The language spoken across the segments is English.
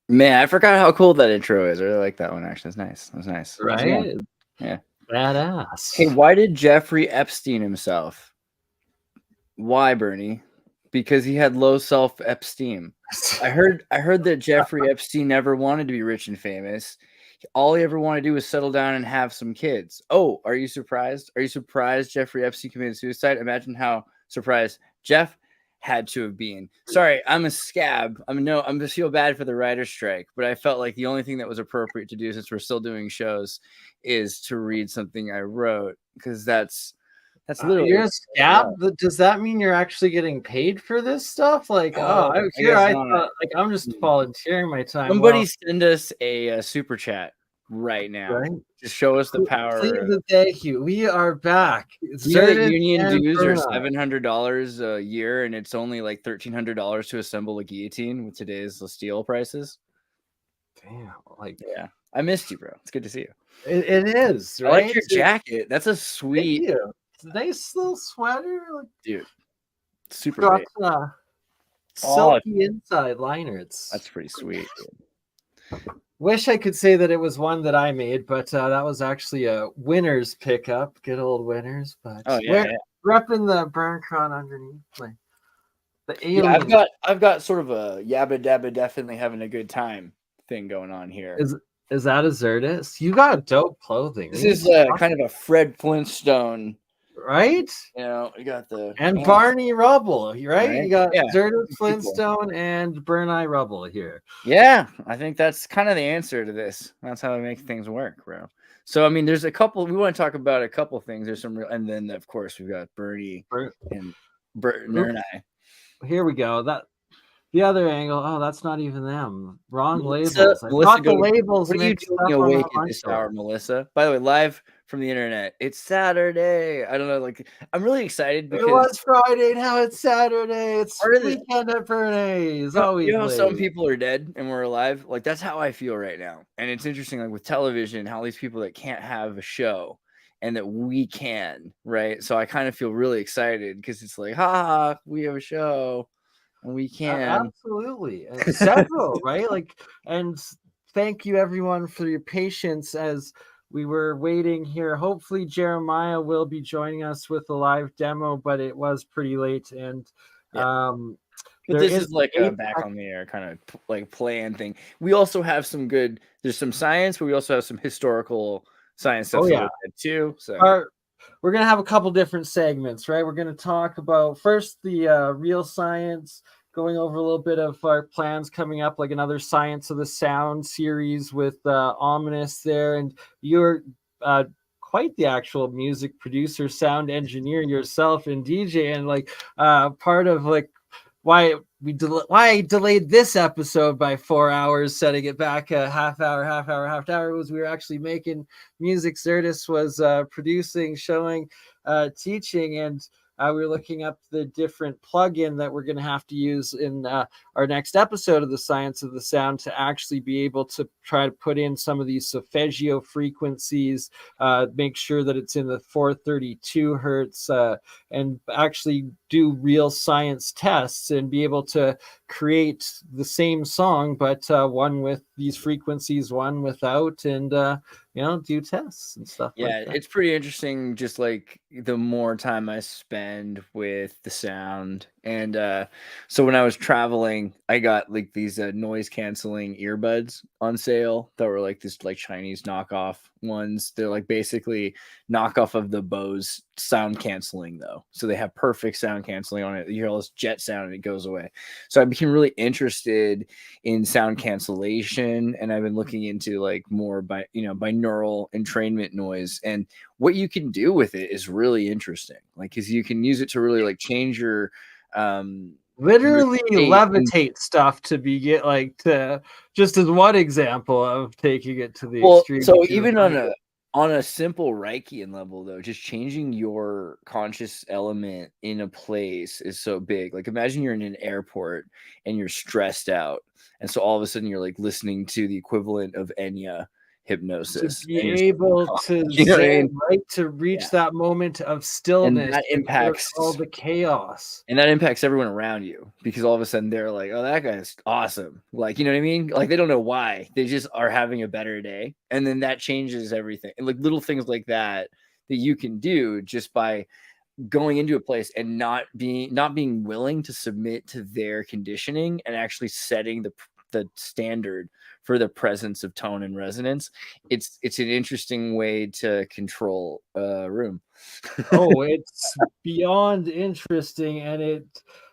Man, I forgot how cool that intro is. I really like that one. Actually, it's nice. It was nice. Right? Yeah. Badass. Hey, why did Jeffrey Epstein himself? Why, Bernie? Because he had low self-esteem. I heard that Jeffrey Epstein never wanted to be rich and famous. All he ever wanted to do was settle down and have some kids. Oh, are you surprised? Are you surprised Jeffrey Epstein committed suicide? Imagine how surprised Jeff had to have been. Sorry, I'm a scab. I'm just feel bad for the writer's strike, but I felt like the only thing that was appropriate to do, since we're still doing shows, is to read something I wrote, because that's literally you're a scab. Does that mean you're actually getting paid for this stuff? Like, I thought, like, I'm just volunteering my time. Somebody send us a super chat right now. Right? Just show us the power. Please and thank you. We are back. You know that union dues are $700 a year, and it's only like $1,300 to assemble a guillotine with today's steel prices. Damn, like, yeah, I missed you, bro. It's good to see you. It is, right? I like your jacket. That's a sweet. Thank you. It's a nice little sweater, like, dude. Super got silky inside liner. That's pretty sweet. Wish I could say that it was one that I made, but that was actually a Winners pickup. Good old Winners. But repping the BurnCon underneath, like the alien. Yeah, I've got sort of a yabba dabba definitely having a good time thing going on here. Is that a Xirtus? You got dope clothing. This is kind of a Fred Flintstone, right? You know, you got the Barney Rubble, right? You got Xirtus, Flintstone, and BurnEye Rubble here. Yeah, I think that's kind of the answer to this. That's how I make things work, bro. So I mean, there's a couple. We want to talk about a couple things. There's some, and then of course we've got Bernie and BurnEye. Here we go. The other angle. Oh, that's not even them. Wrong labels. I thought the labels. What are you doing awake at this hour, Melissa? By the way, live from the internet. It's Saturday. I don't know. Like, I'm really excited because it was Friday. Now it's Saturday. It's weekend at BurnEye's. Always. You know, some people are dead and we're alive. Like, that's how I feel right now. And it's interesting, like with television, how these people that can't have a show and that we can, right? So I kind of feel really excited because it's like, we have a show. We can absolutely several right, like, and thank you everyone for your patience as we were waiting here. Hopefully Jeremiah will be joining us with a live demo, but it was pretty late, and but this is like a back on the air kind of like plan thing. We also have some good, there's some science, but we also have some historical science stuff too. So we're going to have a couple different segments, right? We're going to talk about first the real science, going over a little bit of our plans coming up, like another Science of the Sound series with Ominous there. And you're quite the actual music producer, sound engineer yourself, and DJ. And like part of like why I delayed this episode by 4 hours, setting it back a half hour was we were actually making music. Xirtus was producing, showing, teaching, and we were looking up the different plugin that we're going to have to use in our next episode of the Science of the Sound to actually be able to try to put in some of these solfeggio frequencies, make sure that it's in the 432 hertz, and actually do real science tests and be able to create the same song, but one with these frequencies, one without, and do tests and stuff like that. It's pretty interesting, just like the more time I spend with the sound. And so when I was traveling, I got like these noise canceling earbuds on sale that were like this like Chinese knockoff ones. They're like basically knockoff of the Bose sound canceling though. So they have perfect sound canceling on it. You hear all this jet sound and it goes away. So I became really interested in sound cancellation, and I've been looking into like more binaural entrainment noise, and what you can do with it is really interesting. Like, because you can use it to really like change your literally levitate stuff to to just as one example of taking it to the extreme. So even on a simple Reichian level though, just changing your conscious element in a place is so big. Like, imagine you're in an airport and you're stressed out, and so all of a sudden you're like listening to the equivalent of Enya, hypnosis. be And able to you know what I mean? zen, right? To reach that moment of And stillness that without impacts all the chaos. and that impacts everyone around you, because all of a sudden they're like, oh, that guy's awesome. Like, you know what I mean? Like, they don't know why. They just are having a better day. And then that changes everything. And like little things like that you can do just by going into a place and not being willing to submit to their conditioning, and actually setting the standard for the presence of tone and resonance. It's an interesting way to control a room. Oh, it's beyond interesting, and it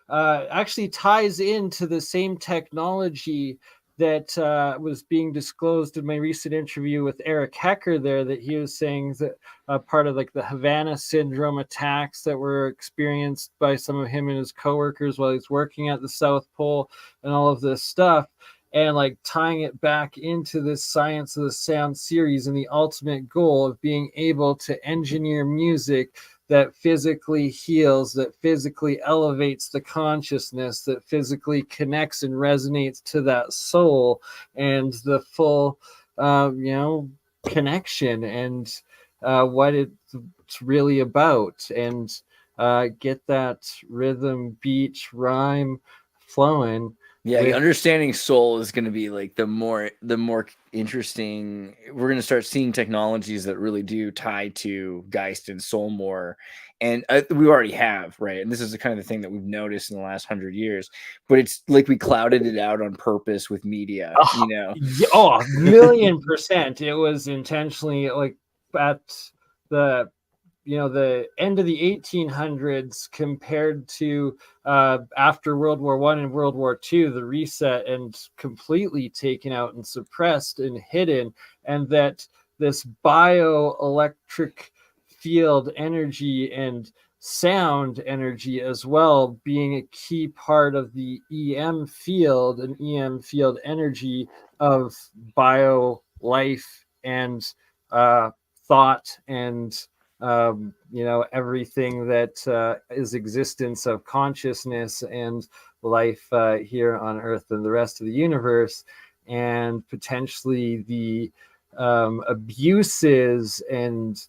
actually ties into the same technology that was being disclosed in my recent interview with Eric Hecker there, that he was saying that part of like the Havana syndrome attacks that were experienced by some of him and his coworkers while he's working at the South Pole and all of this stuff, and like tying it back into this Science of the Sound series and the ultimate goal of being able to engineer music that physically heals, that physically elevates the consciousness, that physically connects and resonates to that soul and the full, connection and what it's really about, and get that rhythm, beat, rhyme flowing. Yeah, understanding soul is going to be like the more interesting. We're going to start seeing technologies that really do tie to Geist and soul more, and we already have, right? And this is the kind of the thing that we've noticed in the last 100 years. But it's like we clouded it out on purpose with media, you know? Oh, 1,000,000%. It was intentionally like at the the end of the 1800s compared to after World War I and World War II, the reset, and completely taken out and suppressed and hidden, and that this bioelectric field energy and sound energy as well being a key part of the EM field and EM field energy of bio life and thought and everything that is existence of consciousness and life here on Earth and the rest of the universe, and potentially the abuses and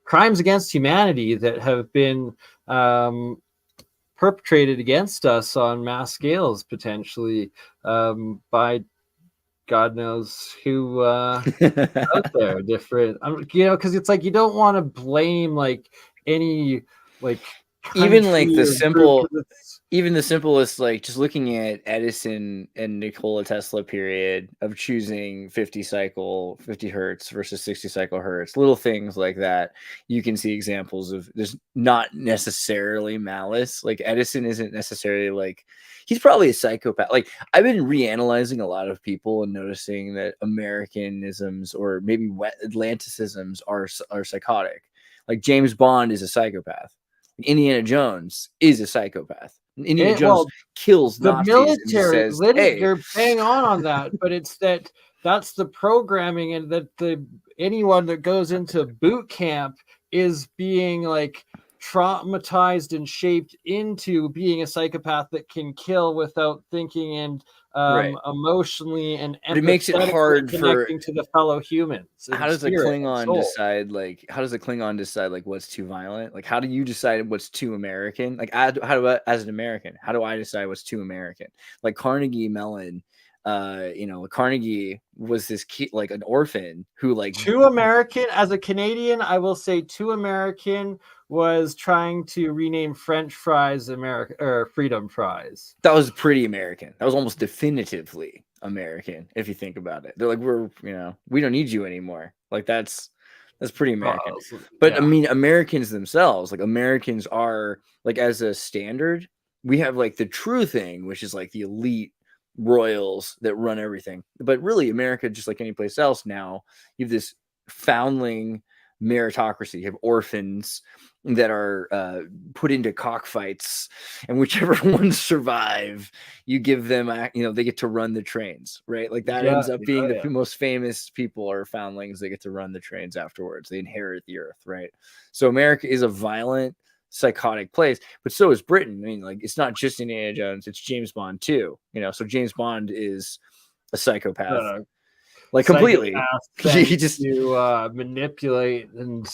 crimes against humanity that have been perpetrated against us on mass scales, potentially by God knows who out there, different, because it's like you don't want to blame like any like Even like country or group, even the simplest, like just looking at Edison and Nikola Tesla period of choosing 50 hertz versus 60 cycle hertz, little things like that. You can see examples of there's not necessarily malice. Like Edison isn't necessarily like, he's probably a psychopath. Like I've been reanalyzing a lot of people and noticing that Americanisms or maybe Atlanticisms are psychotic. Like James Bond is a psychopath. Indiana Jones is a psychopath. Indiana Jones kills the Nazis military. and says, "Hey, you're bang on that," but it's that's the programming, and that anyone that goes into boot camp is being like traumatized and shaped into being a psychopath that can kill without thinking and right." emotionally and But it makes it hard connecting to the fellow humans. How does a Klingon decide? Like, how does a Klingon decide like what's too violent? Like, how do you decide what's too American? Like, how do I, as an American, how do I decide what's too American? Like Carnegie Mellon, Carnegie was this kid, like an orphan who like too American. As a Canadian, I will say too American was trying to rename French fries America or freedom fries. That was pretty American. That was almost definitively American if you think about it. They're like, we don't need you anymore. Like that's pretty American. But yeah. I mean, Americans themselves, like Americans are like, as a standard, we have like the true thing, which is like the elite royals that run everything. But really America, just like any place else now, you have this foundling meritocracy. You have orphans that are put into cockfights, and whichever ones survive, you give them, they get to run the trains, right? Like that ends up being the most famous people are foundlings. They get to run the trains afterwards. They inherit the earth, right? So America is a violent psychotic place, but so is Britain. I mean, like, it's not just Indiana Jones, it's James Bond too, you know. So James Bond is a psychopath, like, completely. Psychopath He sent just to manipulate and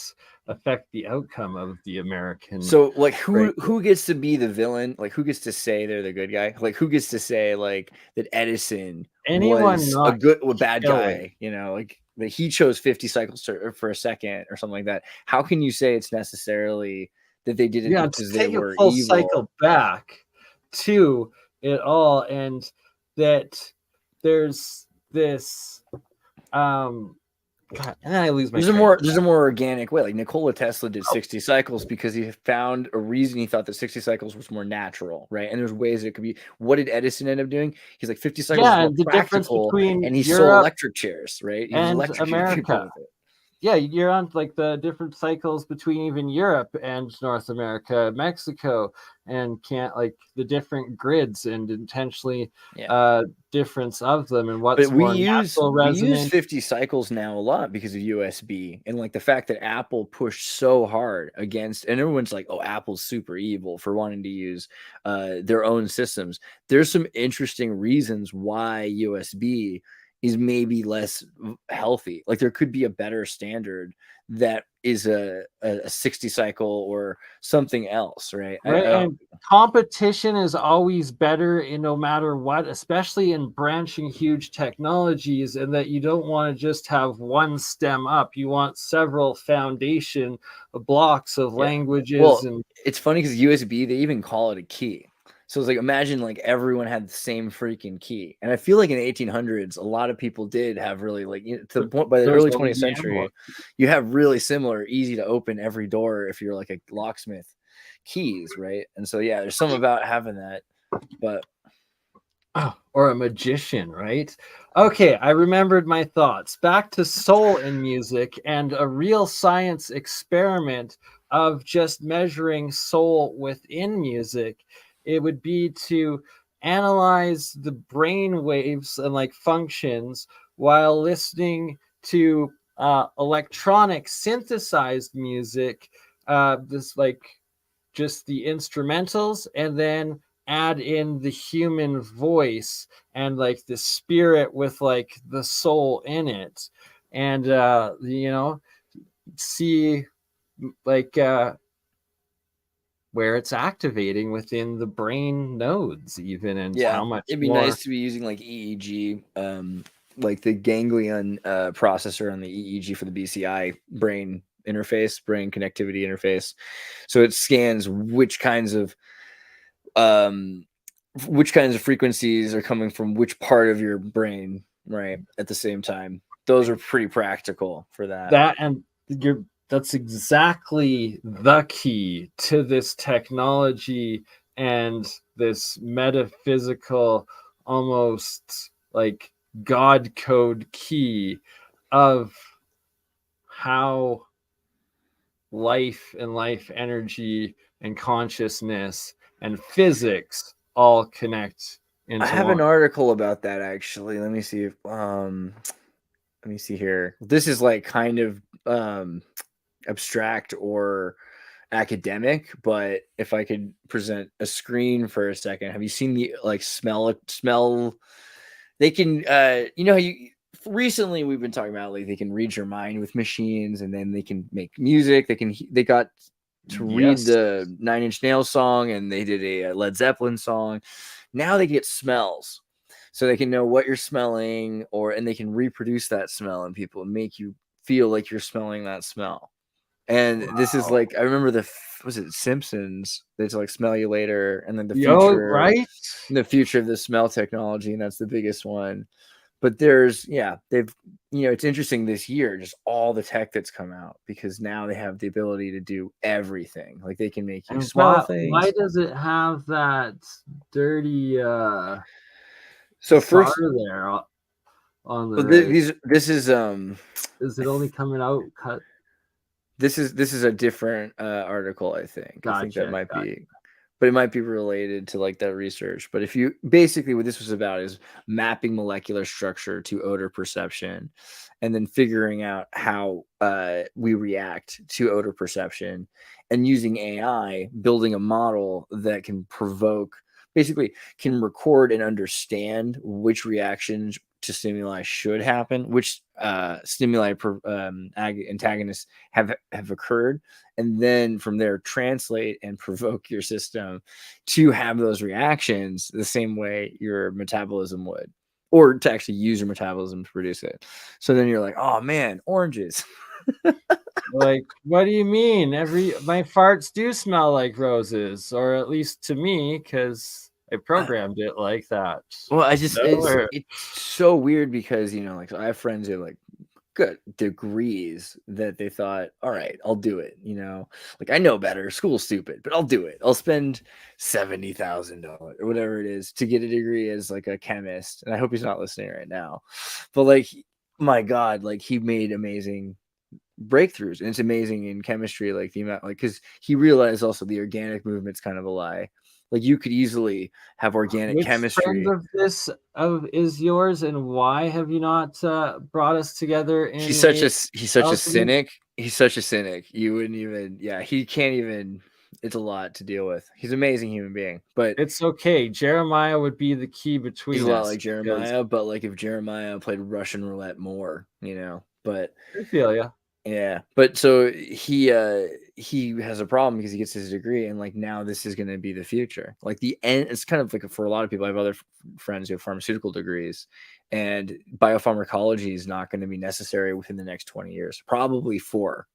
affect the outcome of the American. So, like, who gets to be the villain? Like, who gets to say they're the good guy? Like, who gets to say, like, that Edison Anyone was not a bad guy? You know, like, that he chose 50 cycles for a second or something like that. How can you say it's necessarily that they did it because to they take a were full evil? cycle back to it all, and that there's this God, and then I lose my There's a more organic way. Like, Nikola Tesla did 60 cycles because he found a reason. He thought that 60 cycles was more natural, right? And there's ways it could be. What did Edison end up doing? He's like, 50 cycles is more the difference practical, between and he sold Europe electric chairs, right? He was and electrocuting people America. with it. Yeah, you're on like the different cycles between even Europe and North America, Mexico, and can't like the different grids and intentionally difference of them and what's But more natural we use resonance. 50 cycles now a lot because of USB, and like the fact that Apple pushed so hard against, and everyone's like, oh, Apple's super evil for wanting to use their own systems. There's some interesting reasons why USB is maybe less healthy. Like, there could be a better standard that is a 60 cycle or something else, right? Right, and competition is always better in no matter what, especially in branching huge technologies, and that you don't want to just have one stem up. You want several foundation blocks of languages. Well, and it's funny because USB, they even call it a key. So it's like, imagine like everyone had the same freaking key. And I feel like in the 1800s, a lot of people did have really, like, to the point by the early 20th century, you have really similar, easy to open every door if you're like a locksmith keys, right? And so, yeah, there's something about having that. But or a magician, right? Okay, I remembered my thoughts. Back to soul in music and a real science experiment of just measuring soul within music. It would be to analyze the brain waves and like functions while listening to electronic synthesized music, this like just the instrumentals, and then add in the human voice and like the spirit with like the soul in it, and see like where it's activating within the brain nodes even, and how much it'd be nice to be using like EEG, like the ganglion processor on the EEG for the BCI brain connectivity interface. So it scans which kinds of frequencies are coming from which part of your brain, right, at the same time. Those are pretty practical for that. And that's exactly the key to this technology and this metaphysical, almost like God code key of how life and life energy and consciousness and physics all connect into I have an article about that, actually. Let me see if let me see here. This is like kind of abstract or academic, but if I could present a screen for a second, have you seen the like smell? They can recently we've been talking about like they can read your mind with machines, and then they can make music. They got to read the Nine Inch Nails song, and they did a Led Zeppelin song. Now they get smells, so they can know what you're smelling, and they can reproduce that smell in people and make you feel like you're smelling that smell. And this is like, I remember was it Simpsons? It's like smell you later, and then the future of the smell technology, and that's the biggest one. But there's it's interesting this year, just all the tech that's come out, because now they have the ability to do everything. Like, they can make you smell things. Why does it have that dirty so first there on the right? This is it only coming out cut? This is a different article, I think. Gotcha, I think that might be. but it might be related to like that research. But if you basically what this was about is mapping molecular structure to odor perception, and then figuring out how we react to odor perception, and using AI, building a model that can provoke, basically can record and understand which reactions to stimuli should happen, which stimuli antagonists have occurred, and then from there translate and provoke your system to have those reactions the same way your metabolism would, or to actually use your metabolism to produce it. So then you're like, oh man, oranges. Like, what do you mean? My farts do smell like roses, or at least to me, because I programmed it like that. Well, it's Or- so weird because, you know, like I have friends who have like good degrees that they thought, all right, I'll do it. You know, like I know better, school's stupid, but I'll do it. I'll spend $70,000 or whatever it is to get a degree as like a chemist. And I hope he's not listening right now. But like, my God, like he made amazing breakthroughs, and it's amazing in chemistry, like the amount, like, because he realized also the organic movement's kind of a lie. Like you could easily have organic Which friend chemistry. of this is yours, and why have you not brought us together in He's such a Alchemist? cynic. He's such a cynic. You wouldn't even, yeah, he can't even, it's a lot to deal with. He's an amazing human being, but It's okay. Jeremiah would be the key he's between a lot us. like Jeremiah, but like if Jeremiah played Russian roulette more, you know. But I feel you. yeah, but so he has a problem because he gets his degree, and like now this is going to be the future. Like the end, it's kind of like for a lot of people. I have other friends who have pharmaceutical degrees, and biopharmacology is not going to be necessary within the next 20 years. Probably 4.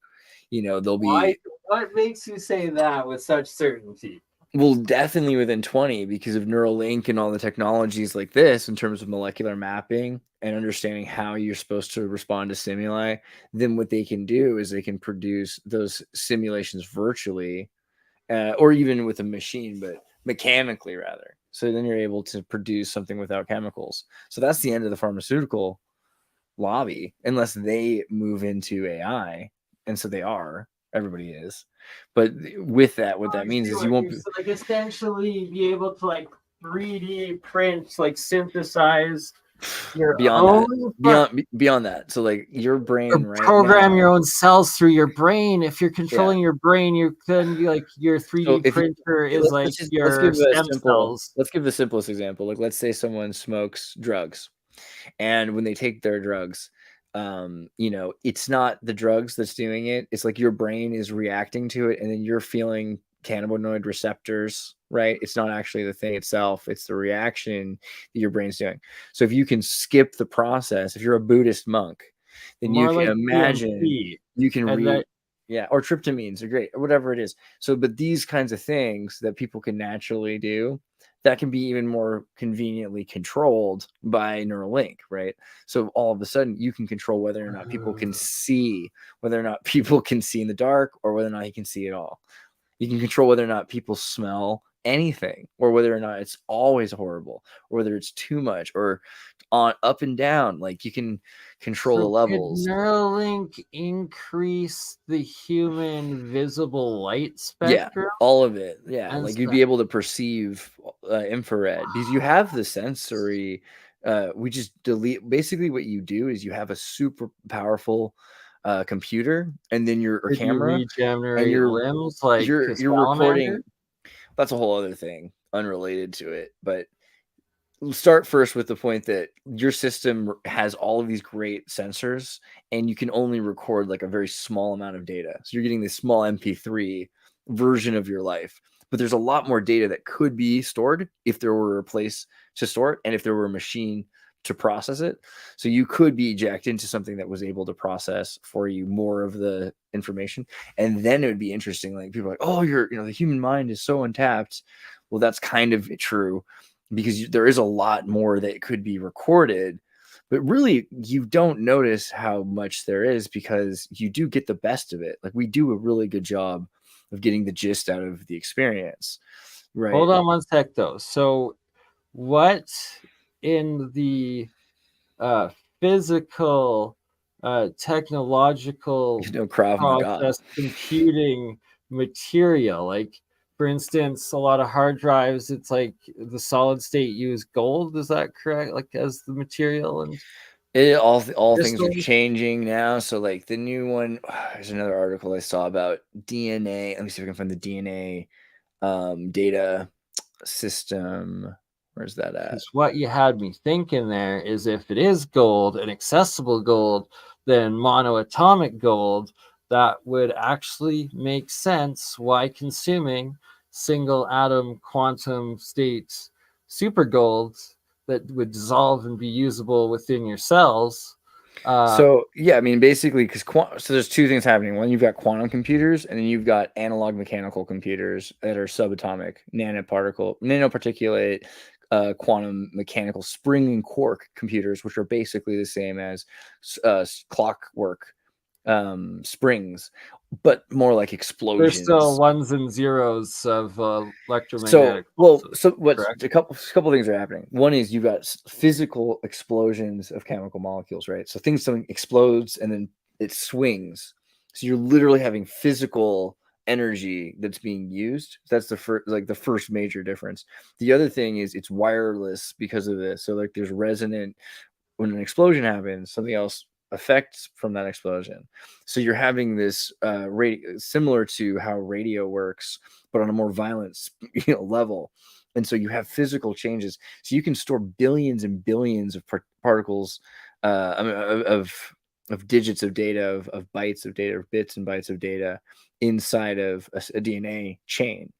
You know, they'll be, What makes you say that with such certainty? well, definitely within 20 because of Neuralink and all the technologies like this in terms of molecular mapping and understanding how you're supposed to respond to stimuli. Then what they can do is they can produce those simulations virtually, or even with a machine, but mechanically rather. So then you're able to produce something without chemicals. So that's the end of the pharmaceutical lobby, unless they move into AI. And so they are. Everybody is. But with that, what that means is you won't be, like essentially be able to like 3D print, like synthesize your beyond own that. Beyond that. So like your brain right program now. your own cells through your brain. If you're Yeah. controlling your brain, you can be like your 3D So if printer is like let's your give a stem simple, cells. let's give the simplest example. Like let's say someone smokes drugs, and when they take their drugs, you know, it's not the drugs that's doing it. It's like your brain is reacting to it, and then you're feeling cannabinoid receptors, right? It's not actually the thing itself, it's the reaction that your brain's doing. So if you can skip the process, if you're a Buddhist monk, then you More can like imagine DMT. you can And read, that yeah, or tryptamines are great, or whatever it is. So, but these kinds of things that people can naturally do, that can be even more conveniently controlled by Neuralink, right? So all of a sudden you can control whether or not people can see, whether or not people can see in the dark, or whether or not you can see at all. You can control whether or not people smell anything, or whether or not it's always horrible, or whether it's too much, or on up and down. Like you can control the so could levels. Neuralink increase the human visible light Yeah, spectrum? all of it. Yeah, And like you'd be able to perceive infrared because you have the sensory. We just delete. Basically, what you do is you have a super powerful computer, and then your or could you camera, and regenerate limbs like you're salamander? recording. That's a whole other thing unrelated to it, but start first with the point that your system has all of these great sensors, and you can only record like a very small amount of data. So you're getting this small MP3 version of your life, but there's a lot more data that could be stored if there were a place to store it, and if there were a machine to process it. So you could be jacked into something that was able to process for you more of the information, and then it would be interesting. Like people are like, oh, the human mind is so untapped. Well, that's kind of true, because there is a lot more that could be recorded, but really you don't notice how much there is because you do get the best of it. Like we do a really good job of getting the gist out of the experience, right? Hold on one sec though. So what in the uh, physical, technological There's no Krav Maga. process computing material, like for instance, a lot of hard drives, it's like the solid state use gold. Is that correct? Like as the material and all things are crystals? changing now. So like the new one, there's another article I saw about DNA. Let me see if I can find the DNA data system. Where's that at? Because what you had me thinking there is if it is gold and accessible gold, then monoatomic gold, that would actually make sense why consuming single atom quantum state super gold that would dissolve and be usable within your cells. So yeah, I mean basically because so there's two things happening. One, you've got quantum computers, and then you've got analog mechanical computers that are subatomic, nanoparticulate, quantum mechanical spring and quark computers, which are basically the same as clockwork springs, but more like There's still explosions. ones and zeros of So, electromagnetic well, pulses, so what's correct? a couple things are happening. One is you've got physical explosions of chemical molecules, right? So something explodes and then it swings. So you're literally having physical energy that's being used. That's the first major difference. The other thing is it's wireless because of this. So like there's resonant when an explosion happens, something else affects from that explosion. So you're having this radio similar to how radio works, but on a more violent level. And so you have physical changes. So you can store billions and billions of particles, I mean, of digits of data, of bytes of data, of bits and bytes of data inside of a DNA chain,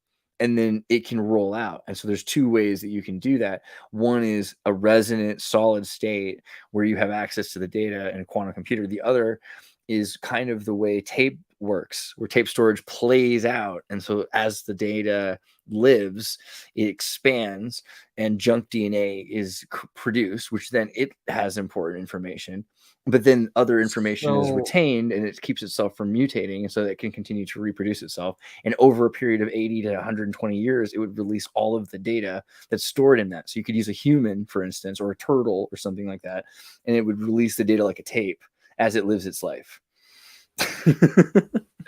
and then it can roll out. And so there's two ways that you can do that. One is a resonant solid state where you have access to the data in a quantum computer. The other is kind of the way tape works, where tape storage plays out. And so as the data lives, it expands and junk DNA is produced, which then it has important information. But then other information is So retained and it keeps itself from mutating. And so that it can continue to reproduce itself. And over a period of 80 to 120 years, it would release all of the data that's stored in that. So you could use a human, for instance, or a turtle or something like that, and it would release the data like a tape as it lives its life.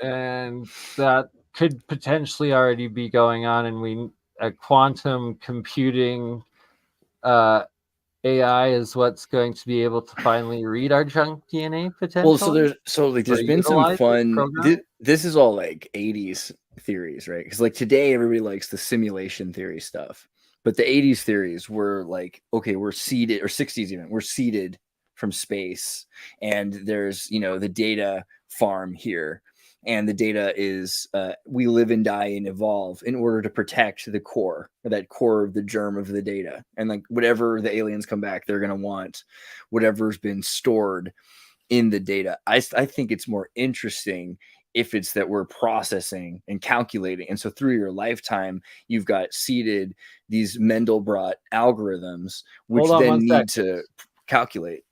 and that could potentially already be going on, and we a quantum computing AI is what's going to be able to finally read our junk DNA Well, so potentially or there's been some utilize it, fun. program it. This is all like 80s theories, right? Because like today everybody likes the simulation theory stuff, but the 80s theories were like, okay, we're seeded, or 60s even, we're seeded from space, and there's the data farm here, and the data is we live and die and evolve in order to protect the core, or that core of the germ of the data, and like whatever the aliens come back, they're gonna want whatever's been stored in the data. I think it's more interesting if it's that we're processing and calculating. And so through your lifetime, you've got seeded these Mendelbrot algorithms, which Hold on then one need second. to calculate.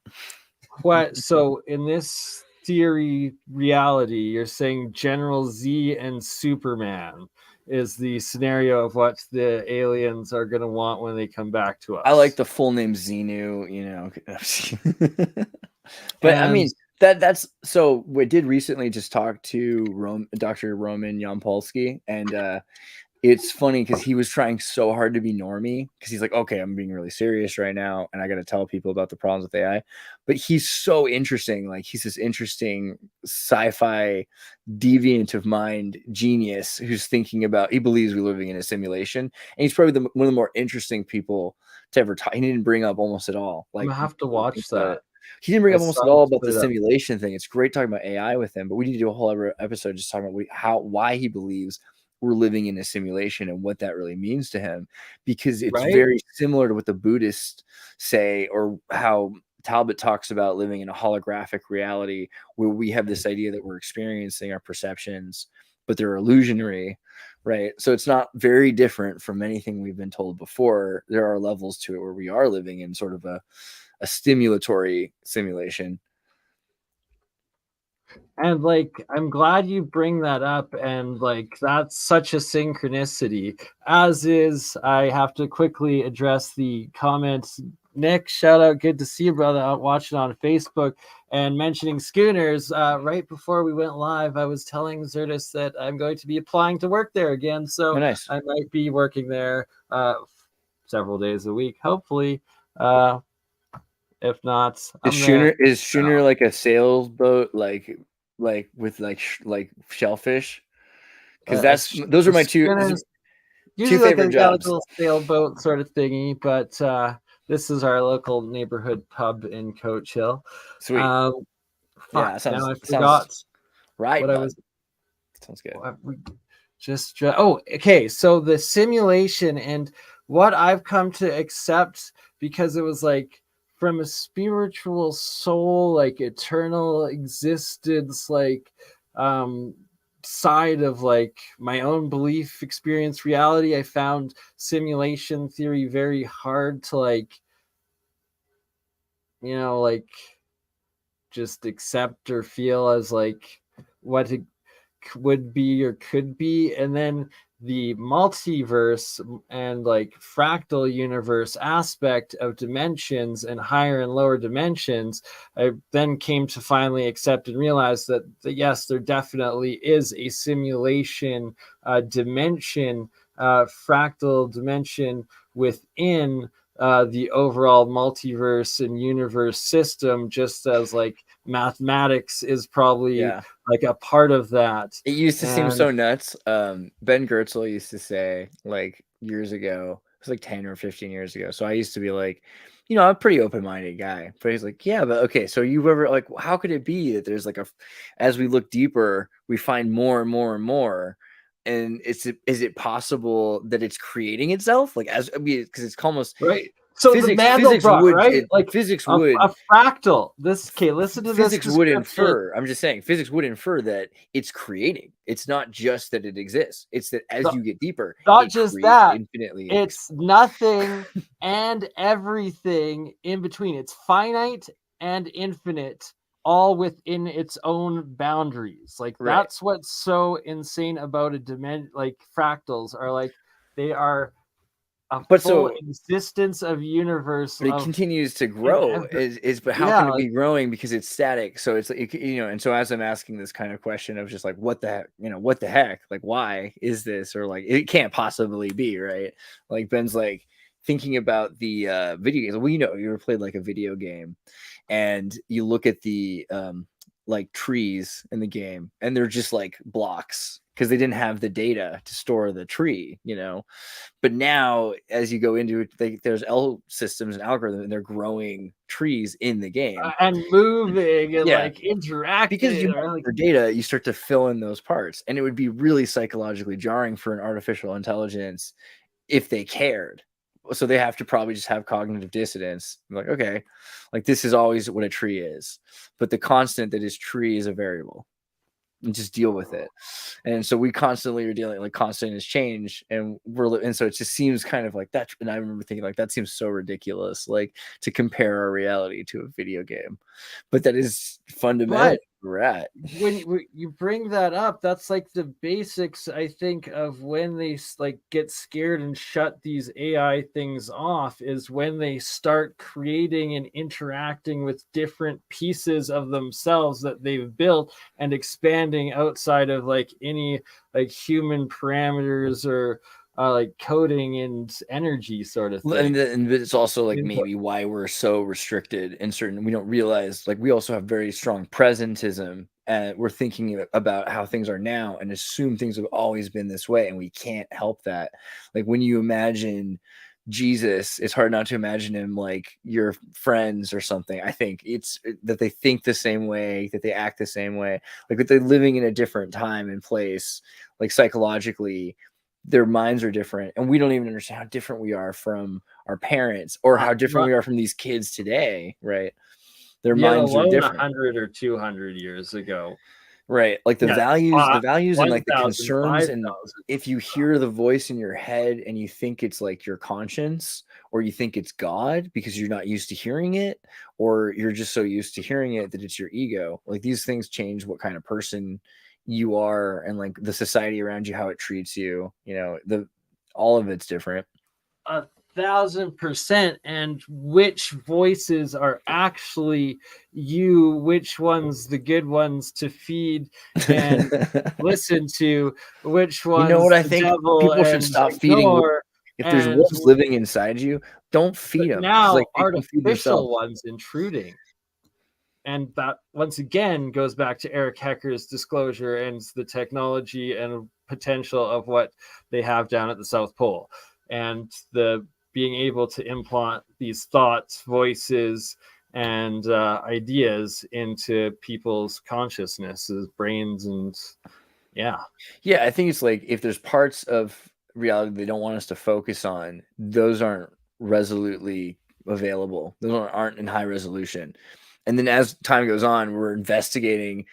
What? So in this theory reality, you're saying General Z and Superman is the scenario of what the aliens are going to want when they come back to I like us. the full name Xenu, but I And mean, that's so we did recently just talk to Dr. Roman Yampolsky, and it's funny because he was trying so hard to be normie, because he's like, okay, I'm being really serious right now and I got to tell people about the problems with AI. But he's so interesting. Like he's this interesting sci-fi deviant of mind genius who's thinking about, he believes we're living in a simulation. And he's probably one of the more interesting people to ever talk. He didn't bring up almost at all. I'm Like going to have to think watch about that. it. He didn't bring I up almost saw at all him about put the it up. simulation thing. It's great talking about AI with him, but we need to do a whole other episode just talking about why he believes we're living in a simulation and what that really means to him, because it's Right? very similar to what the Buddhists say, or how Talbot talks about living in a holographic reality where we have this idea that we're experiencing our perceptions, but they're illusionary, right? So it's not very different from anything we've been told before. There are levels to it where we are living in sort of a stimulatory simulation. And like, I'm glad you bring that up. And like, that's such a synchronicity. As is, I have to quickly address the comments Nick, shout out. Good to see you, brother. Out watching on Facebook and mentioning schooners. Right before we went live, I was telling Xirtus that I'm going to be applying to work there again. So Oh, nice. I might be working there several days a week, hopefully. If not, I'm there. Is schooner like a sailboat, like with like shellfish? Because those are my two Usually like favorite a, yeah, like a jobs. little sailboat sort of thingy, but this is our local neighborhood pub in Coach Hill. Sweet. Yeah, Fuck, now I sounds forgot right, what I bud. was Sounds good. oh, okay. So the simulation and what I've come to accept, because it was like from a spiritual soul, like eternal existence, like side of like my own belief experience reality, I found simulation theory very hard to like, like just accept or feel as like what it would be or could be. And then the multiverse and like fractal universe aspect of dimensions and higher and lower dimensions, I then came to finally accept and realize that yes, there definitely is a simulation dimension, fractal dimension within the overall multiverse and universe system, just as like mathematics is probably Yeah. like a part of that. It used to seem And so nuts. Ben Gertzel used to say, like, years ago, it was like 10 or 15 years ago. So I used to be like, I'm a pretty open-minded guy. But he's like, yeah, but okay, so you've ever, like, how could it be that there's like as we look deeper, we find more and more and more. And is it possible that it's creating itself? Like, because it's almost right. So the Mandelbrot, right? Like physics a would fractal. Okay, listen to this physics would description. infer, I'm just saying, physics would infer that it's creating. It's not just that it exists. It's that as you get deeper, Not it just creates that, infinitely. it's nothing and everything in between. It's finite and infinite, all within its own boundaries. Like Right. that's what's so insane about a dimension. Like fractals are like they are a full existence of universe. But it continues to grow. But how can it be growing because it's static? So it's like, and so as I'm asking this kind of question of just like what the heck, like why is this, or like it can't possibly be, right? Like Ben's like thinking about the video games. Well, you ever played like a video game and you look at the like trees in the game and they're just like blocks because they didn't have the data to store the tree, but now as you go into it, there's L systems and algorithms and they're growing trees in the game and moving and like interacting. Because you have your data, you start to fill in those parts, and it would be really psychologically jarring for an artificial intelligence if they cared. So they have to probably just have cognitive dissonance. Like, okay, like this is always what a tree is, but the constant that is tree is a variable, and just deal with it. And so we constantly are dealing, like constant is change, and so it just seems kind of like that. And I remember thinking like that seems so ridiculous, like to compare our reality to a video game, but that is fundamental. We're at. When you bring that up, that's like the basics, I think, of when they like get scared and shut these AI things off, is when they start creating and interacting with different pieces of themselves that they've built and expanding outside of like any like human parameters or like coding and energy sort of thing. And it's also like maybe why we're so restricted in certain, we don't realize, like we also have very strong presentism, and we're thinking about how things are now and assume things have always been this way, and we can't help that. Like when you imagine Jesus, it's hard not to imagine him like your friends or something. I think it's that they think the same way, that they act the same way, like that they're living in a different time and place, like psychologically their minds are different, and we don't even understand how different we are from our parents or how different we are from these kids today, right? Their minds are different. 100 or 200 years ago, right? Like the values and like the concerns, and if you hear the voice in your head and you think it's like your conscience, or you think it's God because you're not used to hearing it, or you're just so used to hearing it that it's your ego, like these things change what kind of person you are, and like the society around you, how it treats you, all of it's different. 1,000%. And which voices are actually you, which ones the good ones to feed and listen to, which You know what ones I the think devil people should and stop feeding wolves. ignore. If there's And wolves living inside you, don't but feed them because now like they can feed artificial themselves. ones intruding. And that once again goes back to Eric Hecker's disclosure and the technology and potential of what they have down at the South Pole, and the being able to implant these thoughts, voices, and ideas into people's consciousnesses, brains, and yeah. Yeah, I think it's like if there's parts of reality they don't want us to focus on, those aren't resolutely available. Those aren't in high resolution. And then as time goes on, we're investigating,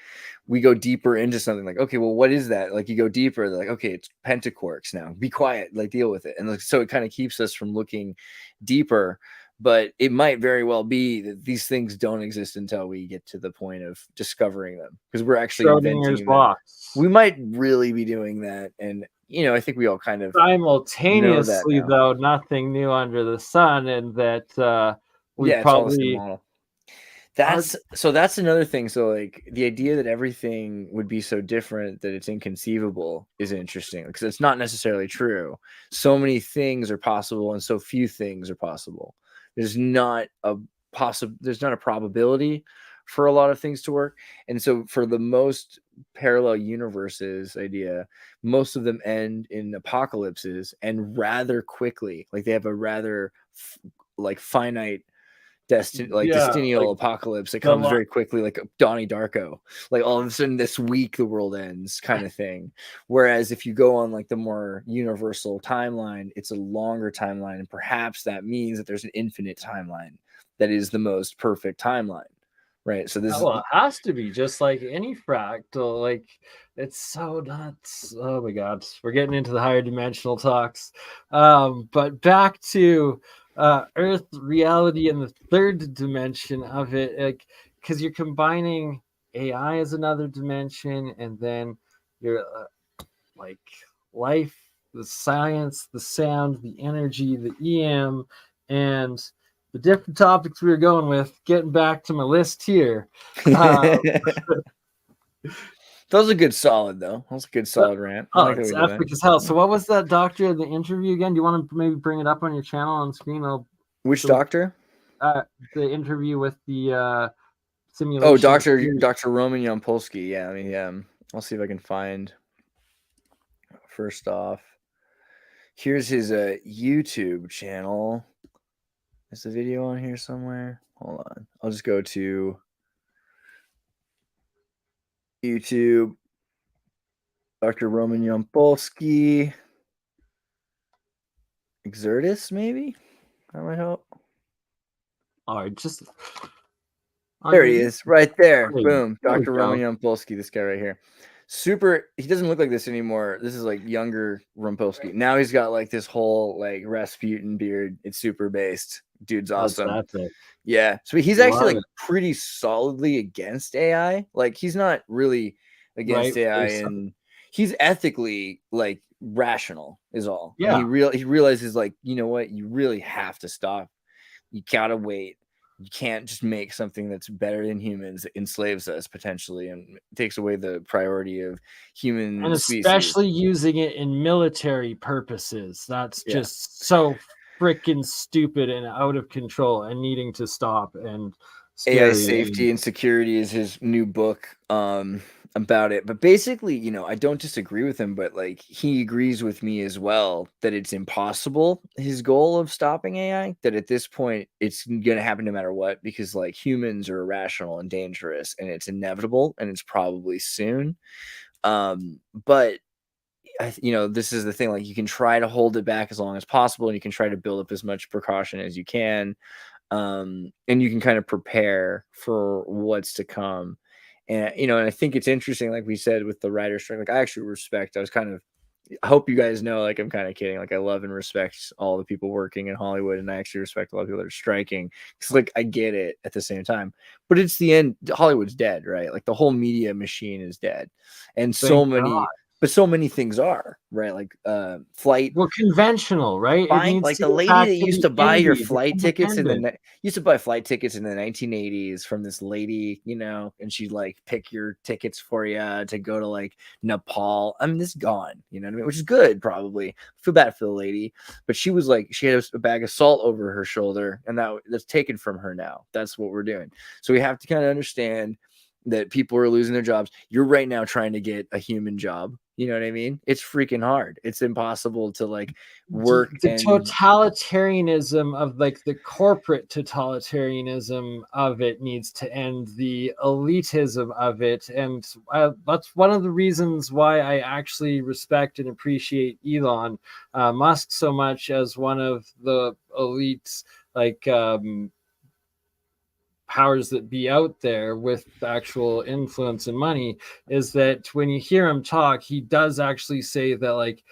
we go deeper into something like, okay, well, what is that? Like you go deeper, they're like, okay, it's pentaquarks now. Be quiet, like deal with it. And like, so it kind of keeps us from looking deeper. But it might very well be that these things don't exist until we get to the point of discovering them because we're actually Schrodinger's inventing them. box. We might really be doing that. And, you know, I think we all kind of simultaneously, know that now. though, nothing new under the sun, and that we Yeah, it's all the same probably model. are. That's another thing. So like the idea that everything would be so different that it's inconceivable is interesting because it's not necessarily true. So many things are possible and so few things are possible. There's not a probability for a lot of things to work. And so for the most parallel universes idea, most of them end in apocalypses and rather quickly. Like they have a rather finite Yeah, like destinial apocalypse that the comes very quickly, like Donnie Darko. Like all of a sudden this week the world ends kind of thing. Whereas if you go on like the more universal timeline, it's a longer timeline, and perhaps that means that there's an infinite timeline that is the most perfect timeline. Right. So this well, it has to be just like any fractal. Like it's so nuts. Oh my god, we're getting into the higher dimensional talks. But back to Earth reality and the third dimension of it, like because you're combining AI as another dimension, and then you're like life, the science, the sound, the energy, the EM, and the different topics we were going with. Getting back to my list here. that was a good solid though. That was a good solid rant. I like that It's we did that. epic as hell. So, what was that doctor in the interview again? Do you want to maybe bring it up on your channel on screen? Which doctor? The interview with the simulation. Oh, Dr. Roman Yampolsky. Yeah, I mean, yeah. I'll see if I can find. First off, here's his YouTube channel. Is the video on here somewhere? Hold on. I'll just go to YouTube. Dr. Roman Yampolsky. Xirtus, maybe? That might help. All right, just there he is, right there. There Boom. Dr. go. Roman Yampolsky, this guy right here. Super, he doesn't look like this anymore. This is like younger Rumpolsky. Now he's got like this whole like Rasputin beard. It's super based. Dude's awesome. That's it. Yeah. So he's actually like pretty solidly against AI. Like he's not really against AI, and he's ethically like rational is all. Yeah. And he realizes like, you know what, you really have to stop. You gotta wait. You can't just make something that's better than humans that enslaves us potentially and takes away the priority of human and species. Especially using it in military purposes. That's just so freaking stupid and out of control and needing to stop. And AI Safety and Security is his new book about it. But basically, you know, I don't disagree with him, but like he agrees with me as well that it's impossible, his goal of stopping AI, that at this point it's going to happen no matter what, because like humans are irrational and dangerous and it's inevitable and it's probably soon. But you know, this is the thing, like you can try to hold it back as long as possible and you can try to build up as much precaution as you can. And you can kind of prepare for what's to come. And, you know, and I think it's interesting, like we said, with the writer's strike, like I actually respect, I hope you guys know, like, I'm kind of kidding. Like I love and respect all the people working in Hollywood. And I actually respect a lot of people that are striking. Cause like, I get it at the same time, but it's the end. Hollywood's dead, right? Like the whole media machine is dead. And so many but so many things are, right? Like flight. Well, conventional, right? It Buying, needs like to the get lady back that to used the to buy your indie, the flight tickets independent. used to buy flight tickets in the 1980s from this lady, you know, and she'd like pick your tickets for you to go to like Nepal. I mean, this is gone, you know what I mean? Which is good, probably. I feel bad for the lady, but she was like, she had a bag of salt over her shoulder, and that's taken from her now. That's what we're doing. So we have to kind of understand that people are losing their jobs. You're right now trying to get a human job. You know what I mean? It's freaking hard. It's impossible to like work The and totalitarianism of like the corporate totalitarianism of it needs to end, the elitism of it. And that's one of the reasons why I actually respect and appreciate Elon Musk so much as one of the elites, like powers that be out there with actual influence and money, is that when you hear him talk, he does actually say that like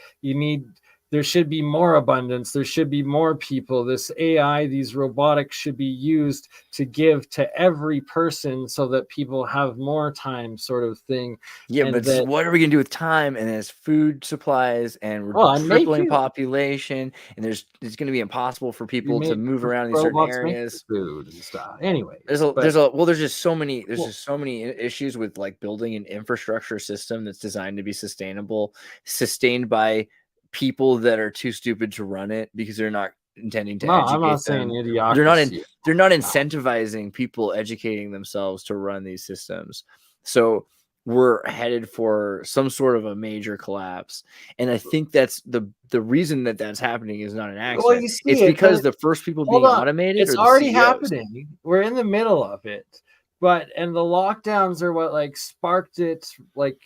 there should be more abundance, there should be more people, this AI, these robotics should be used to give to every person so that people have more time, sort of thing. yeah, And but that, what are we gonna do with time? And there's food supplies, and we're well, I'm tripling making population, and it's gonna be impossible for we people to make move around in these certain robots make the areas. food and stuff anyways. But There's just so many well, issues with like building an infrastructure system that's designed to be sustainable, sustained by people that are too stupid to run it because they're not intending to no, I'm not educate saying them. idiocracy. They're not incentivizing people educating themselves to run these systems. So we're headed for some sort of a major collapse. And I think that's the reason that that's happening is not an Well, accident. you see It's it, but because the first people hold being on. automated It's are the already CEOs. happening. We're in the middle of it. And the lockdowns are what like sparked it like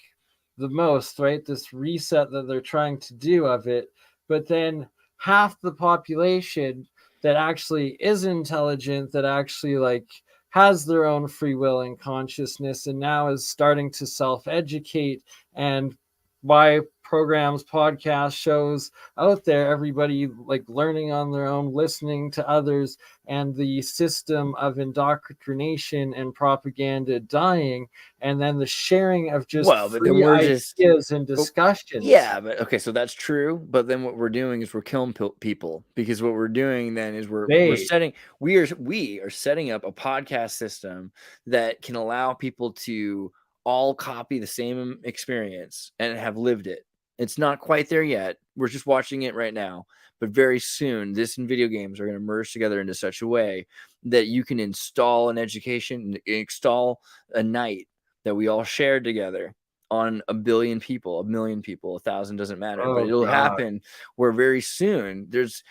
the most, right? This reset that they're trying to do of it. But then half the population that actually is intelligent, that actually like has their own free will and consciousness, and now is starting to self-educate, and by programs, podcasts, shows out there, everybody like learning on their own, listening to others, and the system of indoctrination and propaganda dying, and then the sharing of just Well, but then free we're just ideas and oh, discussions. yeah, but okay, so that's true. But then what we're doing is we're killing people, because what we're doing then is They we are setting up a podcast system that can allow people to all copy the same experience and have lived it. It's not quite there yet. We're just watching it right now. But very soon, this and video games are going to merge together into such a way that you can install an education, install a night that we all shared together on a billion people, a million people, 1,000, doesn't matter. But oh it'll god. happen where very soon there's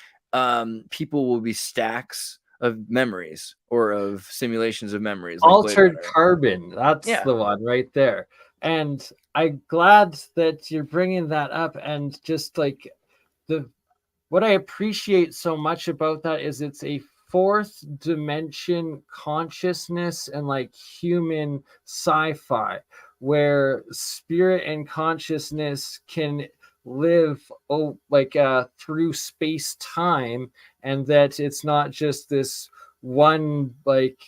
people will be stacks of memories or of simulations of memories like Blade Altered Runner. Carbon, that's Yeah. the one right there. And I'm glad that you're bringing that up. And just like the what I appreciate so much about that is it's a fourth dimension consciousness and like human sci-fi, where spirit and consciousness can live through space time, and that it's not just this one like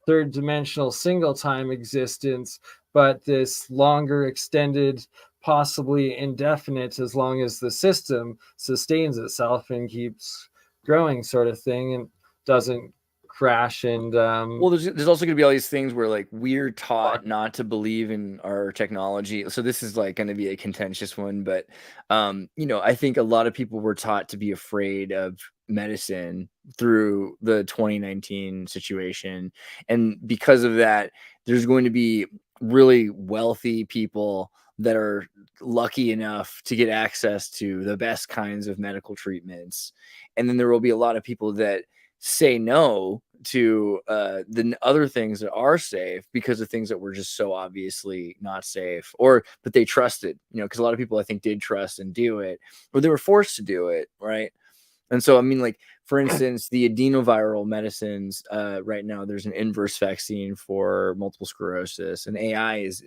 third dimensional single time existence, but this longer extended, possibly indefinite, as long as the system sustains itself and keeps growing, sort of thing, and doesn't crash. And Well, there's also going to be all these things where like we're taught not to believe in our technology. So this is like going to be a contentious one, but I think a lot of people were taught to be afraid of medicine through the 2019 situation, and because of that, there's going to be really wealthy people that are lucky enough to get access to the best kinds of medical treatments, and then there will be a lot of people that say no to the other things that are safe because of things that were just so obviously not safe, but they trusted, because a lot of people I think did trust and do it, or they were forced to do it, right? And so I mean, like, for instance, the adenoviral medicines, right now there's an inverse vaccine for multiple sclerosis, and AI is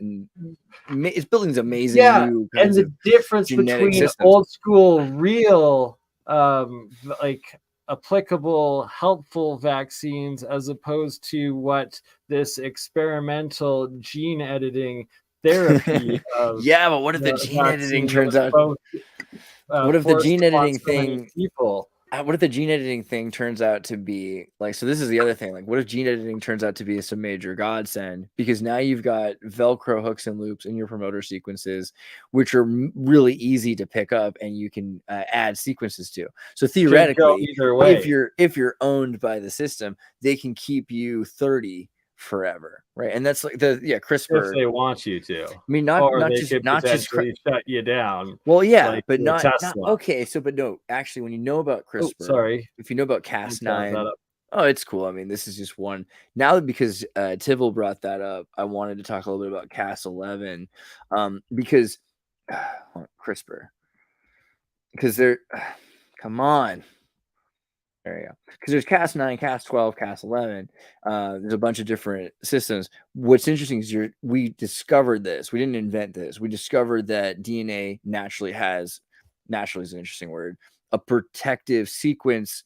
building these amazing yeah, new and kinds the of difference genetic between systems. old school real like applicable helpful vaccines as opposed to what this experimental gene editing therapy of Yeah, but what if the gene editing vaccine that turns was out? both What if the forced gene upon editing so many thing? people. What if the gene editing thing turns out to be like? So this is the other thing. Like, what if gene editing turns out to be some major godsend? Because now you've got Velcro hooks and loops in your promoter sequences, which are really easy to pick up, and you can add sequences to. So Could go theoretically, either way. if you're owned by the system, they can keep you 30 forever, right? And that's like CRISPR. If they want you to, I mean, or not they just could potentially shut you down, well, yeah, like but the not Tesla. okay. So, but no, actually, when you know about Oh, CRISPR, sorry. if you know about I found that Cas9, up. oh, it's cool. I mean, this is just one. Now that because Tivil brought that up, I wanted to talk a little bit about Cas11, because CRISPR, because they're come on. There you go. Because there's Cas9, Cas12, Cas11. There's a bunch of different systems. What's interesting is we discovered this. We didn't invent this. We discovered that DNA naturally is an interesting word, a protective sequence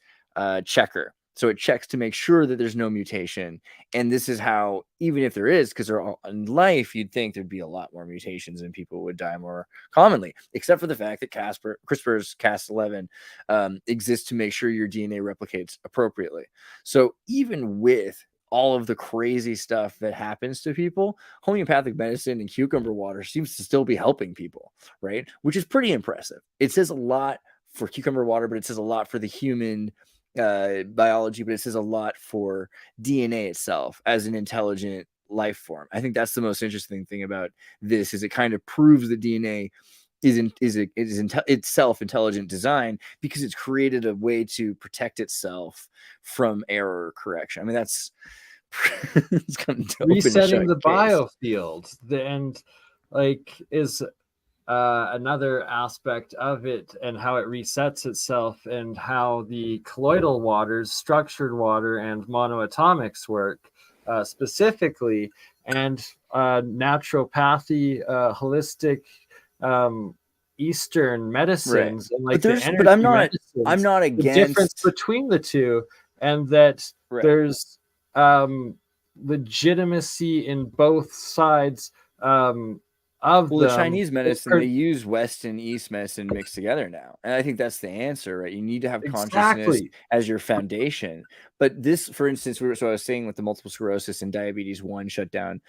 checker. So it checks to make sure that there's no mutation. And this is how, even if there is, because in life, you'd think there'd be a lot more mutations and people would die more commonly, except for the fact that CRISPR's Cas11 exists to make sure your DNA replicates appropriately. So even with all of the crazy stuff that happens to people, homeopathic medicine and cucumber water seems to still be helping people, right? Which is pretty impressive. It says a lot for cucumber water, but it says a lot for the human biology, but it says a lot for DNA itself as an intelligent life form. I think that's the most interesting thing about this is it kind of proves the DNA is itself intelligent design because it's created a way to protect itself from error or correction. I mean, that's it's kind of Resetting the biofield, and like is another aspect of it, and how it resets itself, and how the colloidal waters, structured water, and monoatomics work specifically, and naturopathy, holistic Eastern medicines, right. And like the energy I'm not against the difference between the two, and that there's legitimacy in both sides of the Chinese medicine. They use West and East medicine mixed together now, and I think that's the answer, right? You need to have consciousness as your foundation. But this, for instance, so I was saying with the multiple sclerosis and diabetes 1 shutdown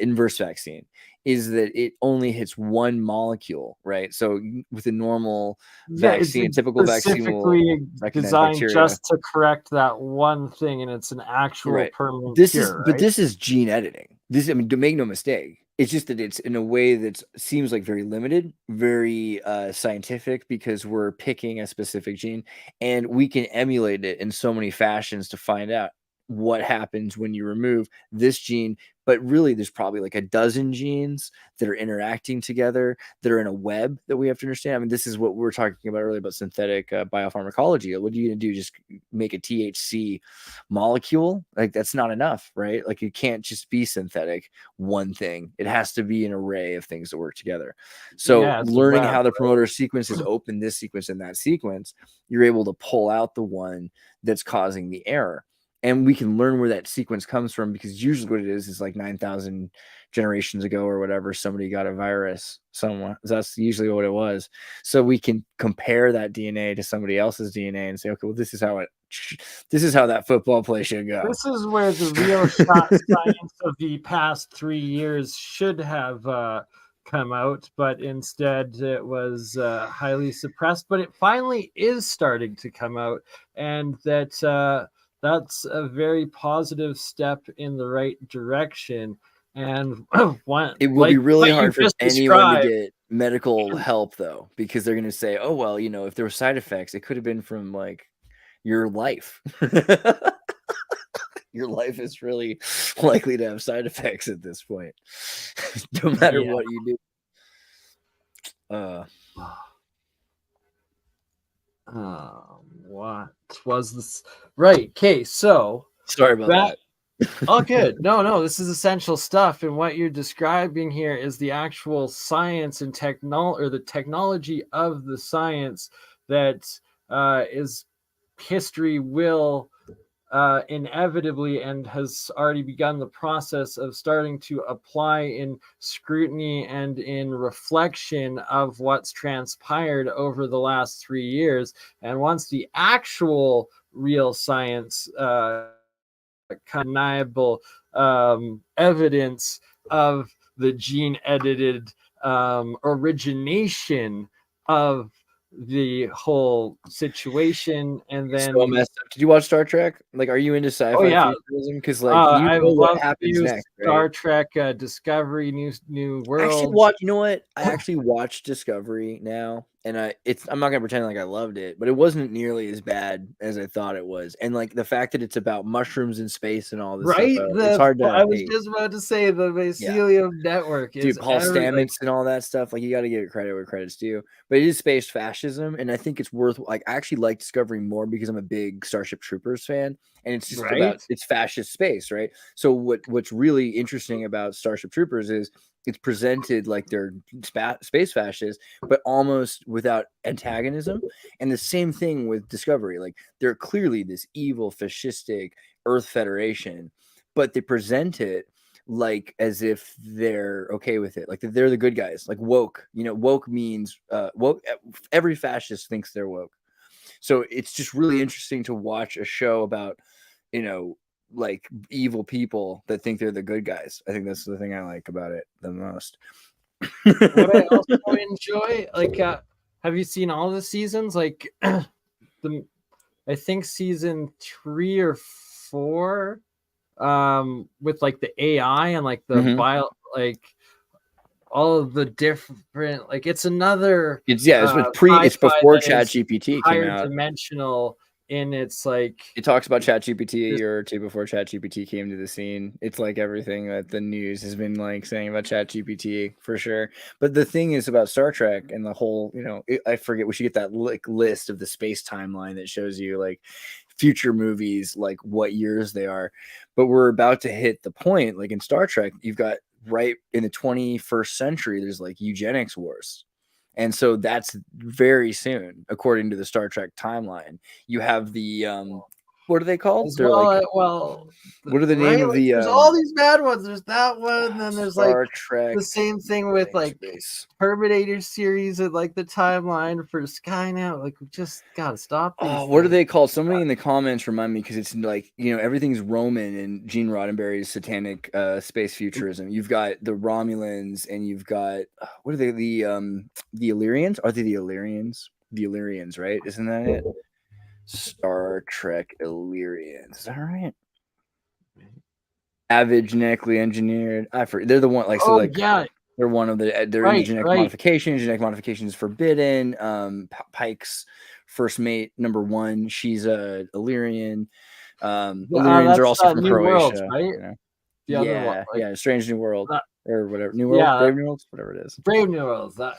inverse vaccine is that it only hits one molecule, right? So with a normal vaccine, typical vaccine will designed just to correct that one thing, and it's an actual permanent cure. But this is gene editing. This, I mean, to make no mistake, it's just that it's in a way that seems like very limited, very scientific, because we're picking a specific gene and we can emulate it in so many fashions to find out what happens when you remove this gene. But really, there's probably like a dozen genes that are interacting together that are in a web that we have to understand. I mean, this is what we were talking about earlier about synthetic biopharmacology. What are you going to do? Just make a THC molecule? Like, that's not enough, right? Like, it can't just be synthetic one thing. It has to be an array of things that work together. So learning how the promoter sequences open this sequence and that sequence, you're able to pull out the one that's causing the error. And we can learn where that sequence comes from, because usually what it is like 9,000 generations ago or whatever, somebody got a virus. That's usually what it was. So we can compare that DNA to somebody else's DNA and say, okay, well, this is how that football play should go. This is where the real shot science of the past 3 years should have come out, but instead it was highly suppressed. But it finally is starting to come out, and that's a very positive step in the right direction. And it will be really hard for anyone to get medical help, though, because they're going to say, oh, well, if there were side effects, it could have been from like your life. Your life is really likely to have side effects at this point, no matter what you do. What was this? Right. Okay. So sorry about that. Oh, good. No, this is essential stuff. And what you're describing here is the actual science and technology, or the technology of the science that is history will inevitably, and has already begun the process of starting to apply in scrutiny and in reflection of what's transpired over the last 3 years. And once the actual real science undeniable evidence of the gene edited origination of the whole situation, and It's then so messed up. Did you watch Star Trek? Like, are you into oh sci-fi yeah, futurism? Because like you I know what love happens new next, right? Star Trek Discovery, new I actually worlds. watch. You know what? I actually watched Discovery now, and I'm not gonna pretend like I loved it, but it wasn't nearly as bad as I thought it was. And like the fact that it's about mushrooms in space and all this stuff, Right, it's hard to I was hate. just about to say the Yeah. mycelium network Dude, is Paul every like Stamets and all that stuff, like, you gotta give credit where credit's due, but it is space fascism, and I think it's worth like, I actually like Discovery more because I'm a big Starship Troopers fan, and it's just about right. it's fascist space, right? So what's really interesting about Starship Troopers is it's presented like they're space fascists, but almost without antagonism, and the same thing with Discovery, like, they're clearly this evil, fascistic Earth Federation, but they present it like as if they're okay with it, like they're the good guys, like woke. Woke means woke. Every fascist thinks they're woke, so it's just really interesting to watch a show about like evil people that think they're the good guys. I think that's the thing I like about it the most. What I also enjoy, like, have you seen all the seasons? Like, the I think season 3 or 4, with like the AI and like the Mhm. bio, like all of the different, like it's another It's sci-fi before that Chat is GPT came higher out. dimensional in its like It talks about ChatGPT a this, year or two before ChatGPT came to the scene. It's like everything that the news has been like saying about ChatGPT for sure. But the thing is about Star Trek and the whole, I forget, we should get that list of the space timeline that shows you like future movies, like what years they are. But we're about to hit the point, like in Star Trek, you've got right in the 21st century, there's like eugenics wars. And so that's very soon, according to the Star Trek timeline. You have the what are they called? as They're well. like, what are the name Right, of like the there's all these bad ones. There's that one, and then there's like Star Trek the same thing with like space? Terminator series and like the timeline for Skynet. Like we just gotta stop these Oh, what are things. they called? Somebody in the comments remind me, because it's like, everything's Roman in Gene Roddenberry's satanic space futurism. You've got the Romulans, and you've got what are they? The Illyrians? Are they the Illyrians? The Illyrians, right? Isn't that it? Star Trek Illyrians. Is that right? Genetically engineered. I forget. They're the one, like, so Oh like yeah, they're one of the they're into right, genetic right. modification. Genetic modification is forbidden. Pike's first mate, number one, she's a Illyrian. Illyrians are That's also from New Worlds, Croatia. right? The other one, Yeah, like yeah. Strange New World, that, or whatever. New World, yeah, Brave New World, whatever it is. Brave New Worlds. That's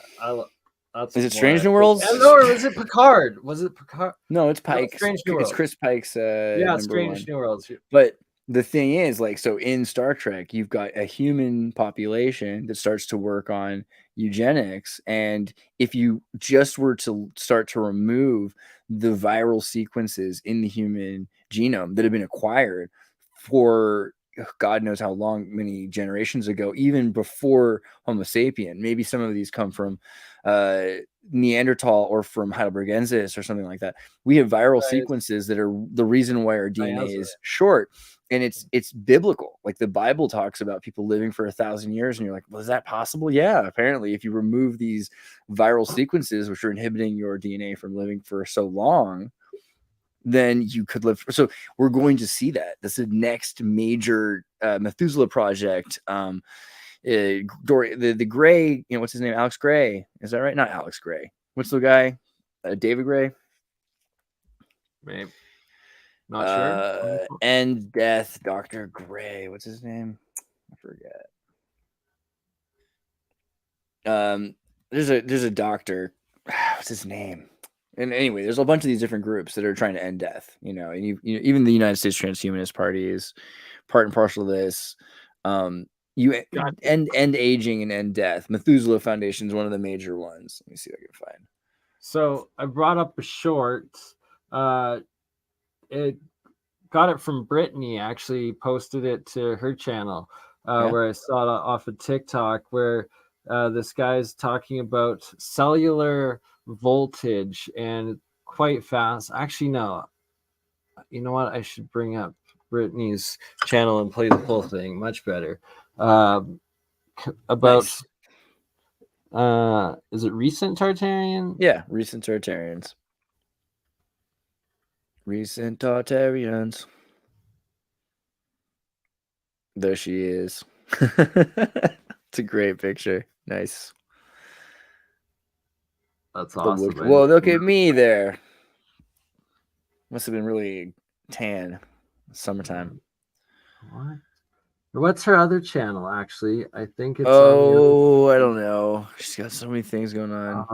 Is it more. Strange I New think. Worlds? Or was it Picard? Was it Picard? No, it's No, Pike's. Strange New It's Worlds. Chris Pike's Yeah, number Strange one. New Worlds. But the thing is, like, so in Star Trek, you've got a human population that starts to work on eugenics. And if you just were to start to remove the viral sequences in the human genome that have been acquired for God knows how long, many generations ago, even before Homo sapien, maybe some of these come from uh, Neanderthal or from Heidelbergensis or something like that. We have viral Right. sequences that are the reason why our DNA Answer is short. And it's biblical. Like the Bible talks about people living for 1,000 years, and you're like, well, is that possible? Yeah, apparently, if you remove these viral sequences, which are inhibiting your DNA from living for so long, then you could live. So we're going to see that. That's the next major Methuselah project. The Gray, what's his name? Alex Gray. Is that right? Not Alex Gray. What's the guy? David Gray. Maybe. Not sure. End Death, Dr. Gray. What's his name? I forget. There's a doctor. What's his name? And anyway, there's a bunch of these different groups that are trying to end death. And even the United States Transhumanist Party is part and parcel to this. You end aging and end death. Methuselah Foundation is one of the major ones. Let me see if I can find. So I brought up a short. It got it from Brittany. Actually, posted it to her channel, where I saw it off of TikTok, where this guy's talking about cellular voltage and quite fast. Actually, no. You know what? I should bring up Brittany's channel and play the full thing. Much better. About Nice. is it recent Tartarian? Yeah, recent Tartarians. Recent Tartarians. There she is. It's a great picture. Nice. That's awesome. Well, look at me there. Must have been really tan. Summertime. What? What's her other channel? Actually, I think it's. I don't know. She's got so many things going on.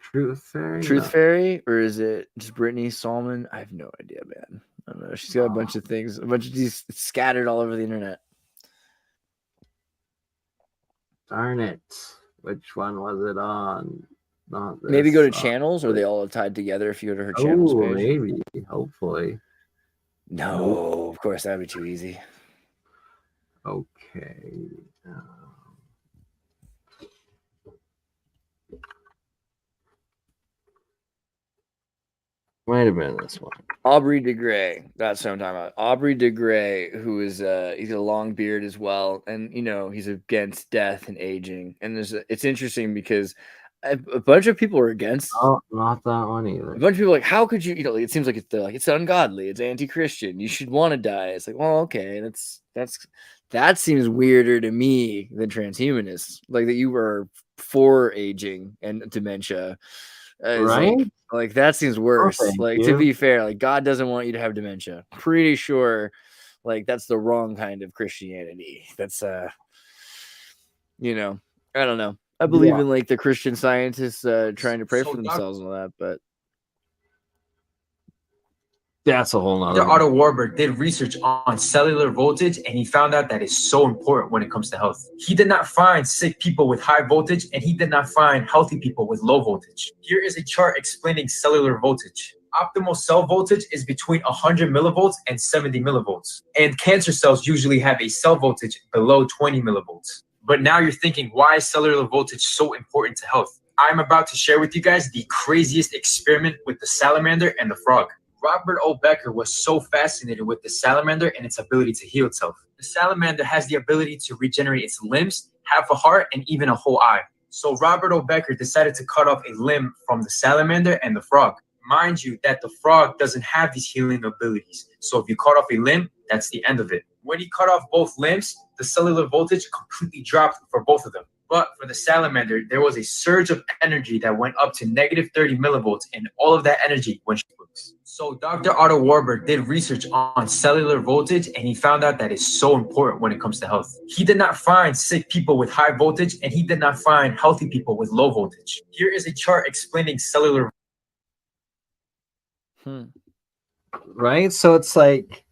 Truth Fairy. Truth Fairy, or is it just Brittany Solomon? I have no idea, man. I don't know. She's got a bunch of things, a bunch of these scattered all over the internet. Darn it! Which one was it on? Not this. Maybe go to channels, or they all tied together if you go to her channels page. Maybe. Hopefully. No, of course that'd be too easy. Okay. Might have been this one. Aubrey de Grey. That's what I'm talking about. Aubrey de Grey, who is he's got a long beard as well, and he's against death and aging. And it's interesting because a bunch of people are against. Oh, not that one either. A bunch of people are like, how could you? It seems like it's ungodly. It's anti-Christian. You should want to die. It's like, well, okay, that seems weirder to me than transhumanists. Like that you were for aging and dementia. Right? Like that seems worse. To be fair, like God doesn't want you to have dementia. Pretty sure, like that's the wrong kind of Christianity. That's I don't know. I believe in like the Christian scientists trying to pray for themselves and all that, but that's a whole nother. Dr. Otto Warburg did research on cellular voltage, and he found out that it's so important when it comes to health. He did not find sick people with high voltage, and he did not find healthy people with low voltage. Here is a chart explaining cellular voltage. Optimal cell voltage is between 100 millivolts and 70 millivolts. And cancer cells usually have a cell voltage below 20 millivolts. But now you're thinking, why is cellular voltage so important to health? I'm about to share with you guys the craziest experiment with the salamander and the frog. Robert O. Becker was so fascinated with the salamander and its ability to heal itself. The salamander has the ability to regenerate its limbs, half a heart, and even a whole eye. So Robert O. Becker decided to cut off a limb from the salamander and the frog. Mind you that the frog doesn't have these healing abilities. So if you cut off a limb, that's the end of it. When he cut off both limbs, the cellular voltage completely dropped for both of them. But for the salamander, there was a surge of energy that went up to negative 30 millivolts, and all of that energy went straight. So Dr. Otto Warburg did research on cellular voltage, and he found out that it's so important when it comes to health. He did not find sick people with high voltage, and he did not find healthy people with low voltage. Here is a chart explaining cellular. Right? So it's like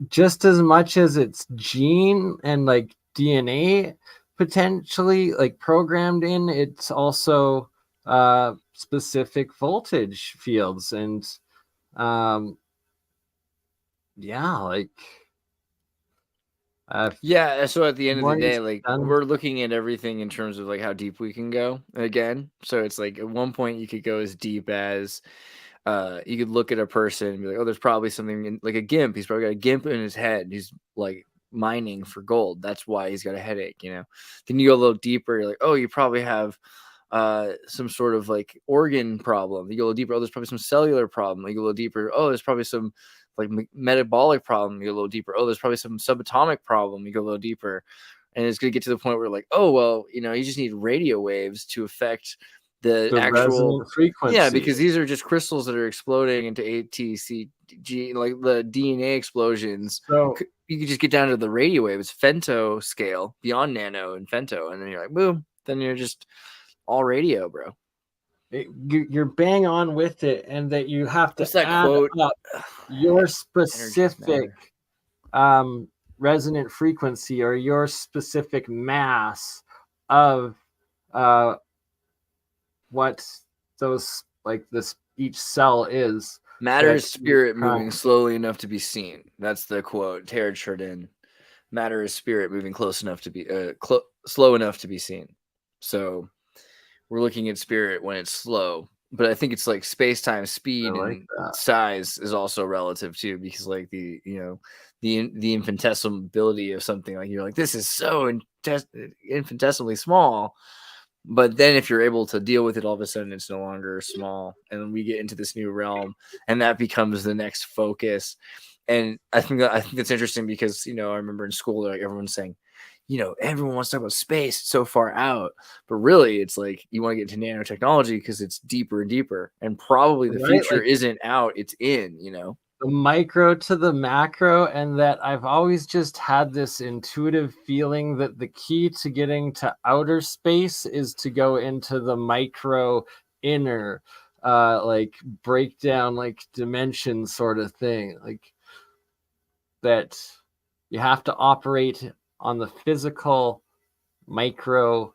just as much as it's gene and like DNA potentially like programmed in, it's also specific voltage fields. And so at the end of the day, like we're looking at everything in terms of like how deep we can go again. So it's like at one point you could go as deep as you could look at a person and be like, oh, there's probably something like a gimp. He's probably got a gimp in his head. He's like mining for gold. That's why he's got a headache, Then you go a little deeper. You're like, oh, you probably have some sort of like organ problem. You go a little deeper. Oh, there's probably some cellular problem. You go a little deeper. Oh, there's probably some like metabolic problem. You go a little deeper. Oh, there's probably some subatomic problem. You go a little deeper. And it's going to get to the point where like, oh, well, you just need radio waves to affect the actual frequency. Yeah, because these are just crystals that are exploding into ATCG, like the DNA explosions. So you can just get down to the radio wave. It's femto scale, beyond nano and femto, and then you're like, boom. Then you're just all radio, bro. You're bang on with it, and that you have to add quote? Up your specific resonant frequency or your specific mass of what those like this each cell is. Matter is that spirit crime. moving slowly enough to be seen. That's the quote. Terror Chardin. Matter is spirit moving close enough to be slow enough to be seen. So we're looking at spirit when it's slow, but I think it's like space-time speed and size is also relative too, because like the infinitesimability of something, like you're like, this is so infinitesimally small, but then if you're able to deal with it, all of a sudden it's no longer small, and we get into this new realm, and that becomes the next focus. And I think it's interesting because, I remember in school, like everyone's saying, everyone wants to talk about space, it's so far out, but really it's like you want to get into nanotechnology because it's deeper and deeper, and probably the future isn't out, it's in, the micro to the macro. And that I've always just had this intuitive feeling that the key to getting to outer space is to go into the micro inner, like breakdown, like dimension sort of thing, like that you have to operate on the physical micro,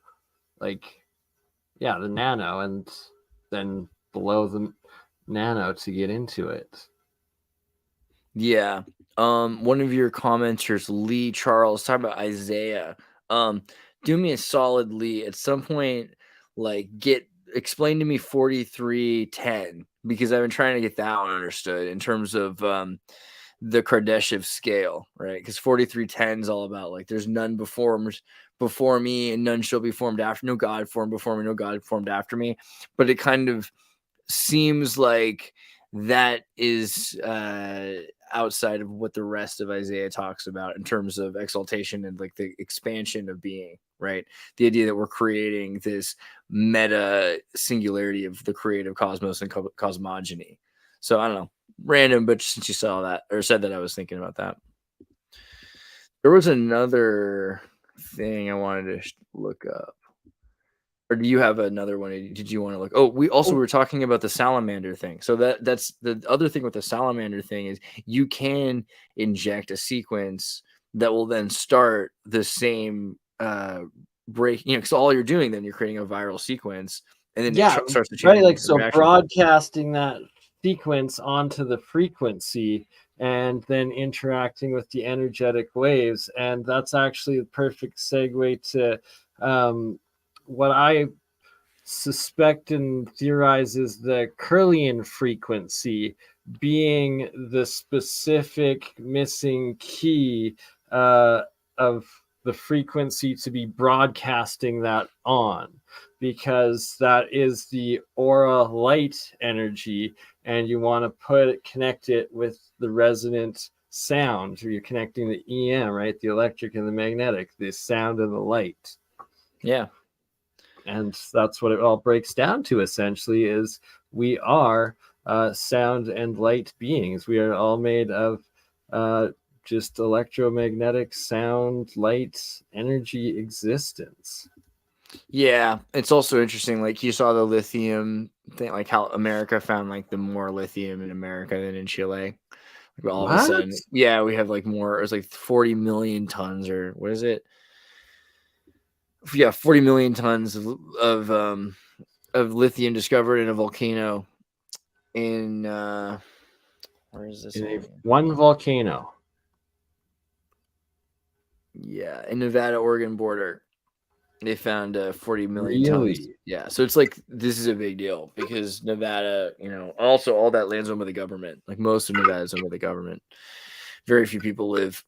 like the nano, and then below the nano to get into it. Yeah. One of your commenters, Lee Charles, talking about Isaiah. Do me a solid, Lee. At some point, like explain to me 4310, because I've been trying to get that one understood in terms of the Kardashev scale, right? Because 4310 is all about like there's none before me and none shall be formed after. No God formed before me, no God formed after me. But it kind of seems like that is outside of what the rest of Isaiah talks about in terms of exaltation and like the expansion of being, right? The idea that we're creating this meta singularity of the creative cosmos and cosmogony. So I don't know, random, but since you saw that or said that, I was thinking about that. There was another thing I wanted to look up. Or do you have another one? Did you want to look? Oh, we were talking about the salamander thing. So that's the other thing with the salamander thing is you can inject a sequence that will then start the same break. Because all you're doing then you're creating a viral sequence, and then it starts to change. Right, like so broadcasting that sequence onto the frequency and then interacting with the energetic waves, and that's actually the perfect segue to what I suspect and theorize is the Kirlian frequency being the specific missing key of the frequency to be broadcasting that on, because that is the aura light energy, and you want to connect it with the resonant sound, or you're connecting the EM, right? The electric and the magnetic, the sound and the light. Yeah. And that's what it all breaks down to, essentially, is we are sound and light beings. We are all made of just electromagnetic sound, light, energy existence. Yeah, it's also interesting. Like you saw the lithium thing, like how America found like the more lithium in America than in Chile. Like all of a sudden, yeah, we have like more. It was like 40 million tons, or what is it? Yeah, 40 million tons of lithium discovered in a volcano in where is this? One volcano. Yeah, in Nevada, Oregon border. They found 40 million tons. Yeah, so it's like this is a big deal because Nevada, also all that land's owned by the government. Like most of Nevada is owned by the government. Very few people live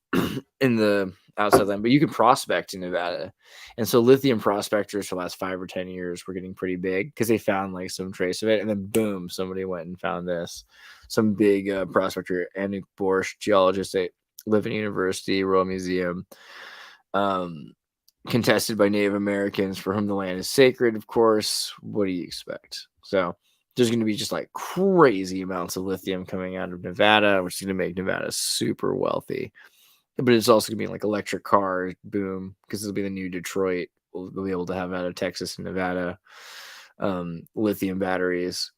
in the outside land, but you can prospect in Nevada. And so lithium prospectors for the last 5 or 10 years were getting pretty big because they found like some trace of it. And then boom, somebody went and found this. Some big prospector, Annick Borsch, geologist at Leuven University, Royal Museum, contested by Native Americans for whom the land is sacred, of course. What do you expect? So there's going to be just like crazy amounts of lithium coming out of Nevada, which is going to make Nevada super wealthy. But it's also going to be like electric cars, boom, because it'll be the new Detroit. We'll be able to have out of Texas and Nevada lithiam batteries.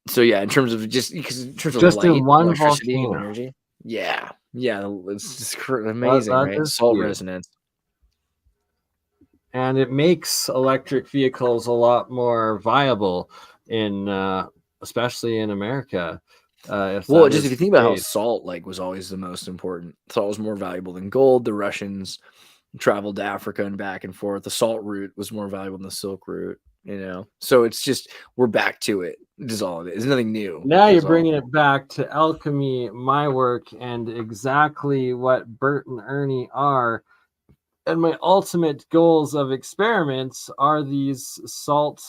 So yeah, in terms of light, in one electricity, volcano. and energy. Yeah, it's just amazing, right? Salt resonance. And it makes electric vehicles a lot more viable in especially in America. If Well, that just is if you the think about how case. salt like was always the most important, salt was more valuable than gold. The Russians traveled to Africa and back and forth. The salt route was more valuable than the silk route, you know. So it's just we're back to it. Is all it is. Nothing new. Now you're That's all. bringing it back to alchemy, my work, and exactly what Bert and Ernie are. And my ultimate goals of experiments are these salt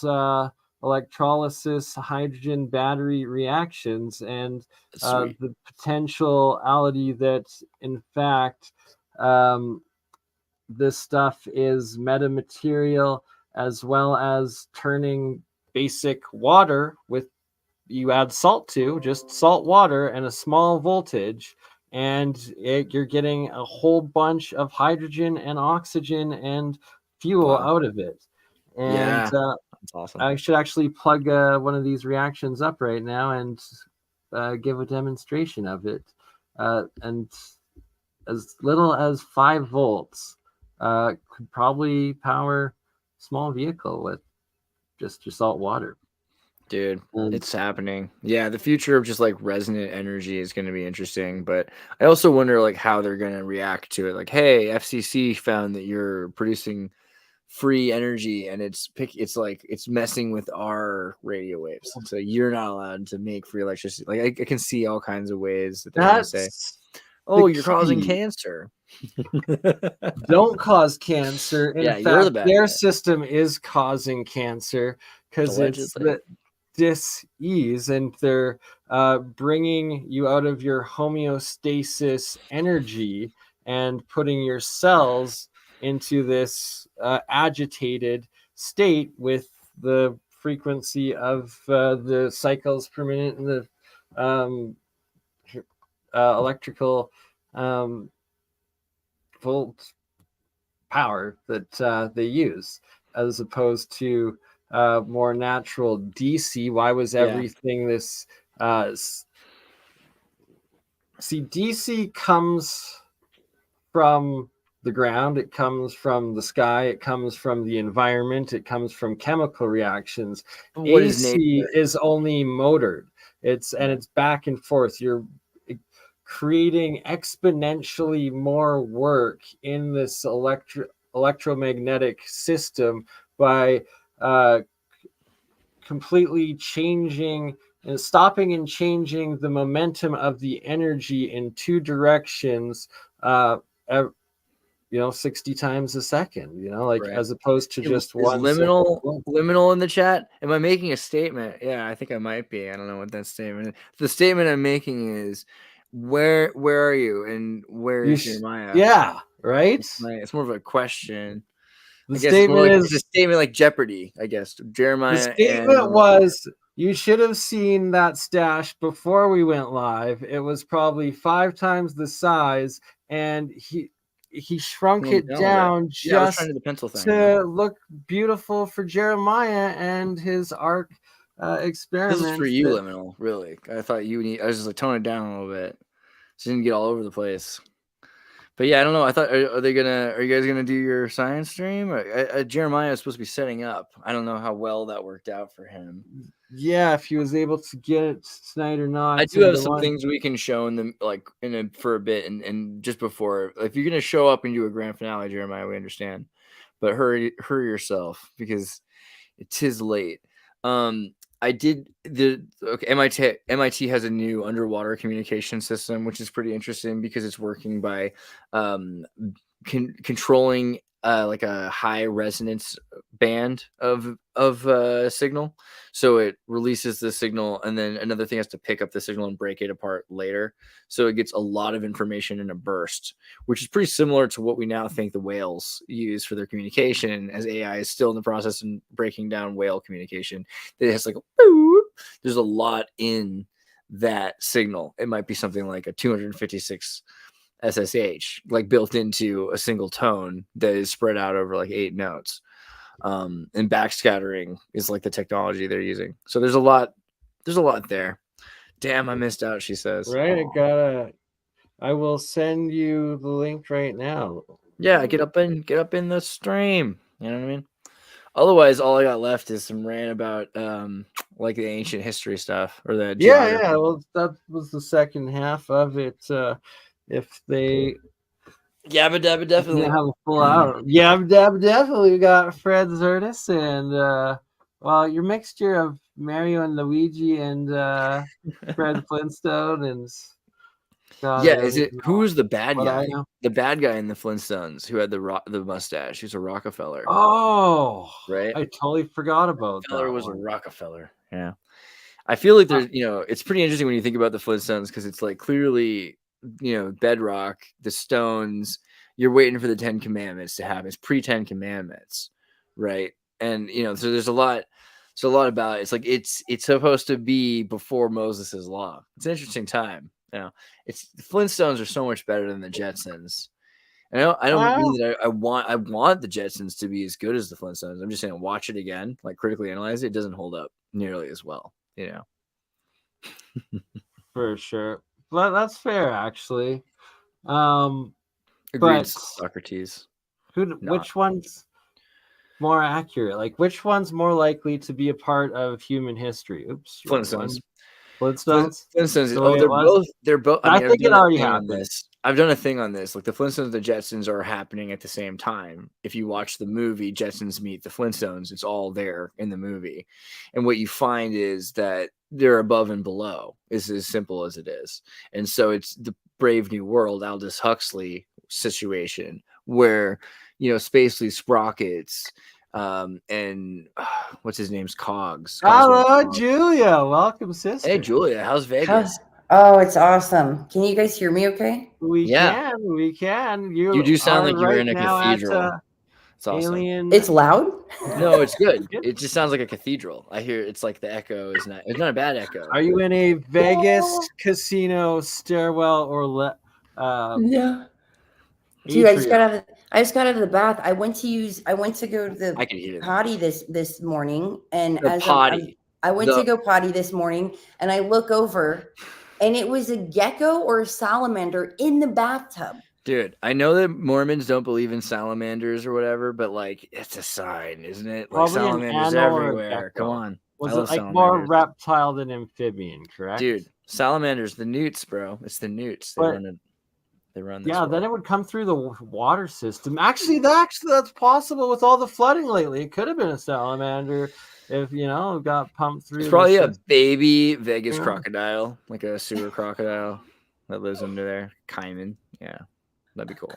electrolysis hydrogen battery reactions, and Sweet. the potentiality that, in fact, um, this stuff is metamaterial, as well as turning basic water with you add salt to just salt water and a small voltage, and you're getting a whole bunch of hydrogen and oxygen and fuel Wow. out of it. And Yeah. That's awesome. I should actually plug one of these reactions up right now and give a demonstration of it. And as little as 5 volts could probably power a small vehicle with just your salt water. Dude, And it's happening. Yeah, the future of just like resonant energy is going to be interesting, but I also wonder like how they're going to react to it. Like, hey, FCC found that you're producing free energy and it's like it's messing with our radio waves. So you're not allowed to make free electricity. Like I can see all kinds of ways that they're going to say, that's "Oh, the you're causing key. cancer." Don't cause cancer. In Yeah, you're the fact, bad their guy. system is causing cancer because it's Allegedly. the dis-ease, and they're bringing you out of your homeostasis energy and putting your cells into this agitated state with the frequency of the cycles per minute and the um, electrical volt power that they use, as opposed to more natural DC. Why was Yeah. everything this? See, DC comes from the ground, it comes from the sky, it comes from the environment, it comes from chemical reactions. What is nature? AC is only motored. It's back and forth. You're creating exponentially more work in this electromagnetic system by completely changing and stopping and changing the momentum of the energy in 2 directions, 60 times a second, like Right. as opposed to just Is one simple liminal in the chat? Am I making a statement? Yeah, I think I might be. I don't know what that statement is. The statement I'm making is where are you and where is Jeremiah? Yeah, right. It's more of a question. The I guess it's more statement like is it's a statement like Jeopardy, I guess. the Jeremiah statement and was, you should have seen that stash before we went live. It was probably 5 times the size, and he shrunk it down yeah, I was trying just to do the pencil thing. to look beautiful for Jeremiah and his arc experiment. This is for you, liminal. Really, I thought you need. I was just like tone it down a little bit, so you didn't get all over the place. But yeah, I don't know. I thought, are you guys gonna do your science stream? Jeremiah is supposed to be setting up. I don't know how well that worked out for him. Yeah, if he was able to get it tonight or not. I do have some things we can show in them, like for a bit, and just before. If you're gonna show up and do a grand finale, Jeremiah, we understand. But hurry yourself because it is late. I did MIT has a new underwater communication system, which is pretty interesting because it's working by controlling like a high resonance band of signal. So it releases the signal, and then another thing has to pick up the signal and break it apart later. So it gets a lot of information in a burst, which is pretty similar to what we now think the whales use for their communication, as AI is still in the process of breaking down whale communication. It has like there's a lot in that signal. It might be something like a 256 SSH, like built into a single tone that is spread out over like 8 notes. And backscattering is like the technology they're using. So there's a lot there. Damn, I missed out, she says. Right, I will send you the link right now. Yeah, get up in the stream. You know what I mean? Otherwise, all I got left is some rant about like the ancient history stuff or the Yeah, geography. yeah. Well, that was the second half of it. If they Yabba dabba definitely. didn't have a full hour, yeah, definitely. We got Fred Xirtus and well, your mixture of Mario and Luigi and Fred Flintstone and God, I Yeah, don't is it even know who's the bad what I guy? know. The bad guy in the Flintstones who had the mustache. He's a Rockefeller, Oh, right? I totally forgot about Feller that was a one. Rockefeller. Yeah. I feel like Huh. there's, it's pretty interesting when you think about the Flintstones because it's like clearly, bedrock, the stones, you're waiting for the 10 commandments to happen. It's pre-10 commandments, right? And so there's a lot about it. It's like it's supposed to be before Moses' law. It's an interesting time. It's the Flintstones are so much better than the Jetsons. And I don't Wow. mean that I want the Jetsons to be as good as the Flintstones. I'm just saying watch it again, like critically analyze it. It doesn't hold up nearly as well, For sure. But that's fair, actually. Agreed, But Socrates. Not. which one's more accurate? Like, which one's more likely to be a part of human history? Oops, wrong one. Flintstones. Flintstones. Flintstones. The Oh, way it was? they're both. I I mean, I've think it done a already thing on happened. this. I've done a thing on this. Like the Flintstones and the Jetsons are happening at the same time. If you watch the movie Jetsons Meet the Flintstones, it's all there in the movie. And what you find is that they're above and below. Is as simple as it is. And so it's the Brave New World, Aldous Huxley situation where Spacely Sprockets and what's his name's Cogs. Hello, Julia. Welcome, sister. Hey, Julia, how's Vegas? Oh, it's awesome. Can you guys hear me okay? We can. You do sound like you're right in a now cathedral. It's awesome. Alien. It's loud? No, it's good. It just sounds like a cathedral. I hear it's like the echo is not. It's not a bad echo. Are you in a Vegas casino stairwell or No. Dude, I just got out of the bath. I went to go to I can hear the potty this morning, and the potty. I went to go potty this morning, and I look over, and it was a gecko or a salamander in the bathtub. Dude, I know that Mormons don't believe in salamanders or whatever, but like it's a sign, isn't it? Like probably salamanders everywhere. Come on. Was it like more reptile than amphibian, correct? Dude, salamanders, the newts, bro. It's the newts. They run it. They run this. Yeah, then it would come through the water system. Actually, that's possible with all the flooding lately. It could have been a salamander if it got pumped through. It's probably a baby Vegas crocodile, like a sewer crocodile that lives under there. Cayman. Yeah, that'd be cool.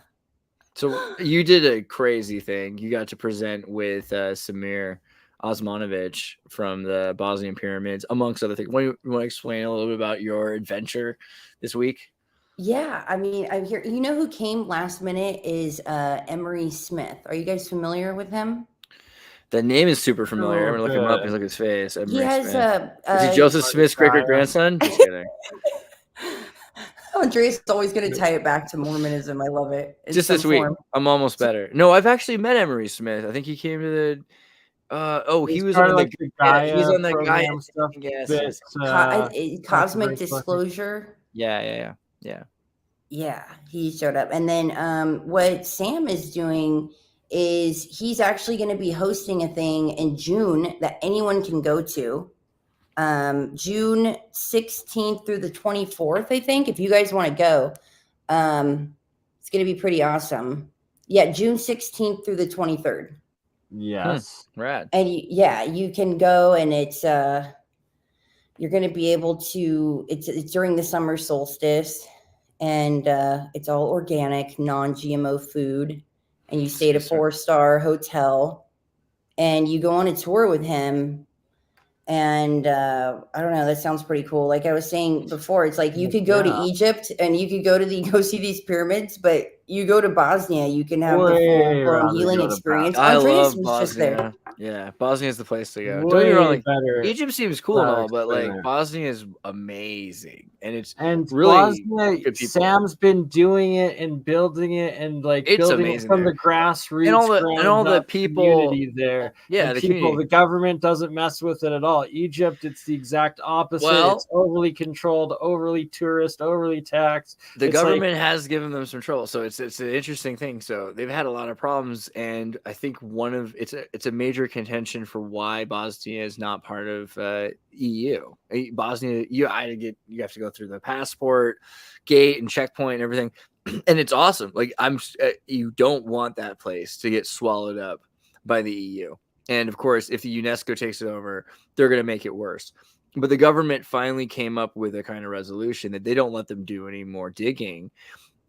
So you did a crazy thing. You got to present with Samir Osmanovic from the Bosnian pyramids, amongst other things. You want to explain a little bit about your adventure this week? Yeah, I mean, I hear who came last minute is Emery Smith. Are you guys familiar with him? The name is super familiar. I'm gonna look him up and look at his face. He has is he Joseph Smith's great grandson? Just kidding. Andreas is always going to tie it back to Mormonism. I love it. Just this week, I'm almost better. No, I've actually met Emery Smith. I think he came to the. He was on the Gaia. He's on the Gaia stuff. Yes. Cosmic Disclosure. Yeah. Yeah, he showed up. And then what Sam is doing is he's actually going to be hosting a thing in June that anyone can go to. June 16th through the 24th, I think, if you guys want to go. It's going to be pretty awesome. Yeah, June 16th through the 23rd. Yes. Rad. And you can go, and it's you're going to be able to, it's during the summer solstice, and it's all organic, non-GMO food, and you stay at a 4-star hotel, and you go on a tour with him. And I don't know, that sounds pretty cool. Like I was saying before, it's like you could go to Egypt and you could go see these pyramids, but you go to Bosnia, you can have the full-blown healing experience. I love Bosnia. Just there. Yeah, Bosnia is the place to go. Don't get me wrong, like, Egypt seems cool and all, but like Bosnia is amazing, and really Bosnia, good people. Sam's been doing it and building it and like it's building amazing it from there. the grassroots and all the people community there. Yeah, the government doesn't mess with it at all. Egypt, it's the exact opposite. It's overly controlled, overly tourist, overly taxed. The government has given them some trouble, so it's an interesting thing. So they've had a lot of problems, and I think it's a major contention for why Bosnia is not part of EU. Bosnia, you have to go through the passport gate and checkpoint and everything, and it's awesome. Like you don't want that place to get swallowed up by the EU. And of course, if the UNESCO takes it over, they're going to make it worse. But the government finally came up with a kind of resolution that they don't let them do any more digging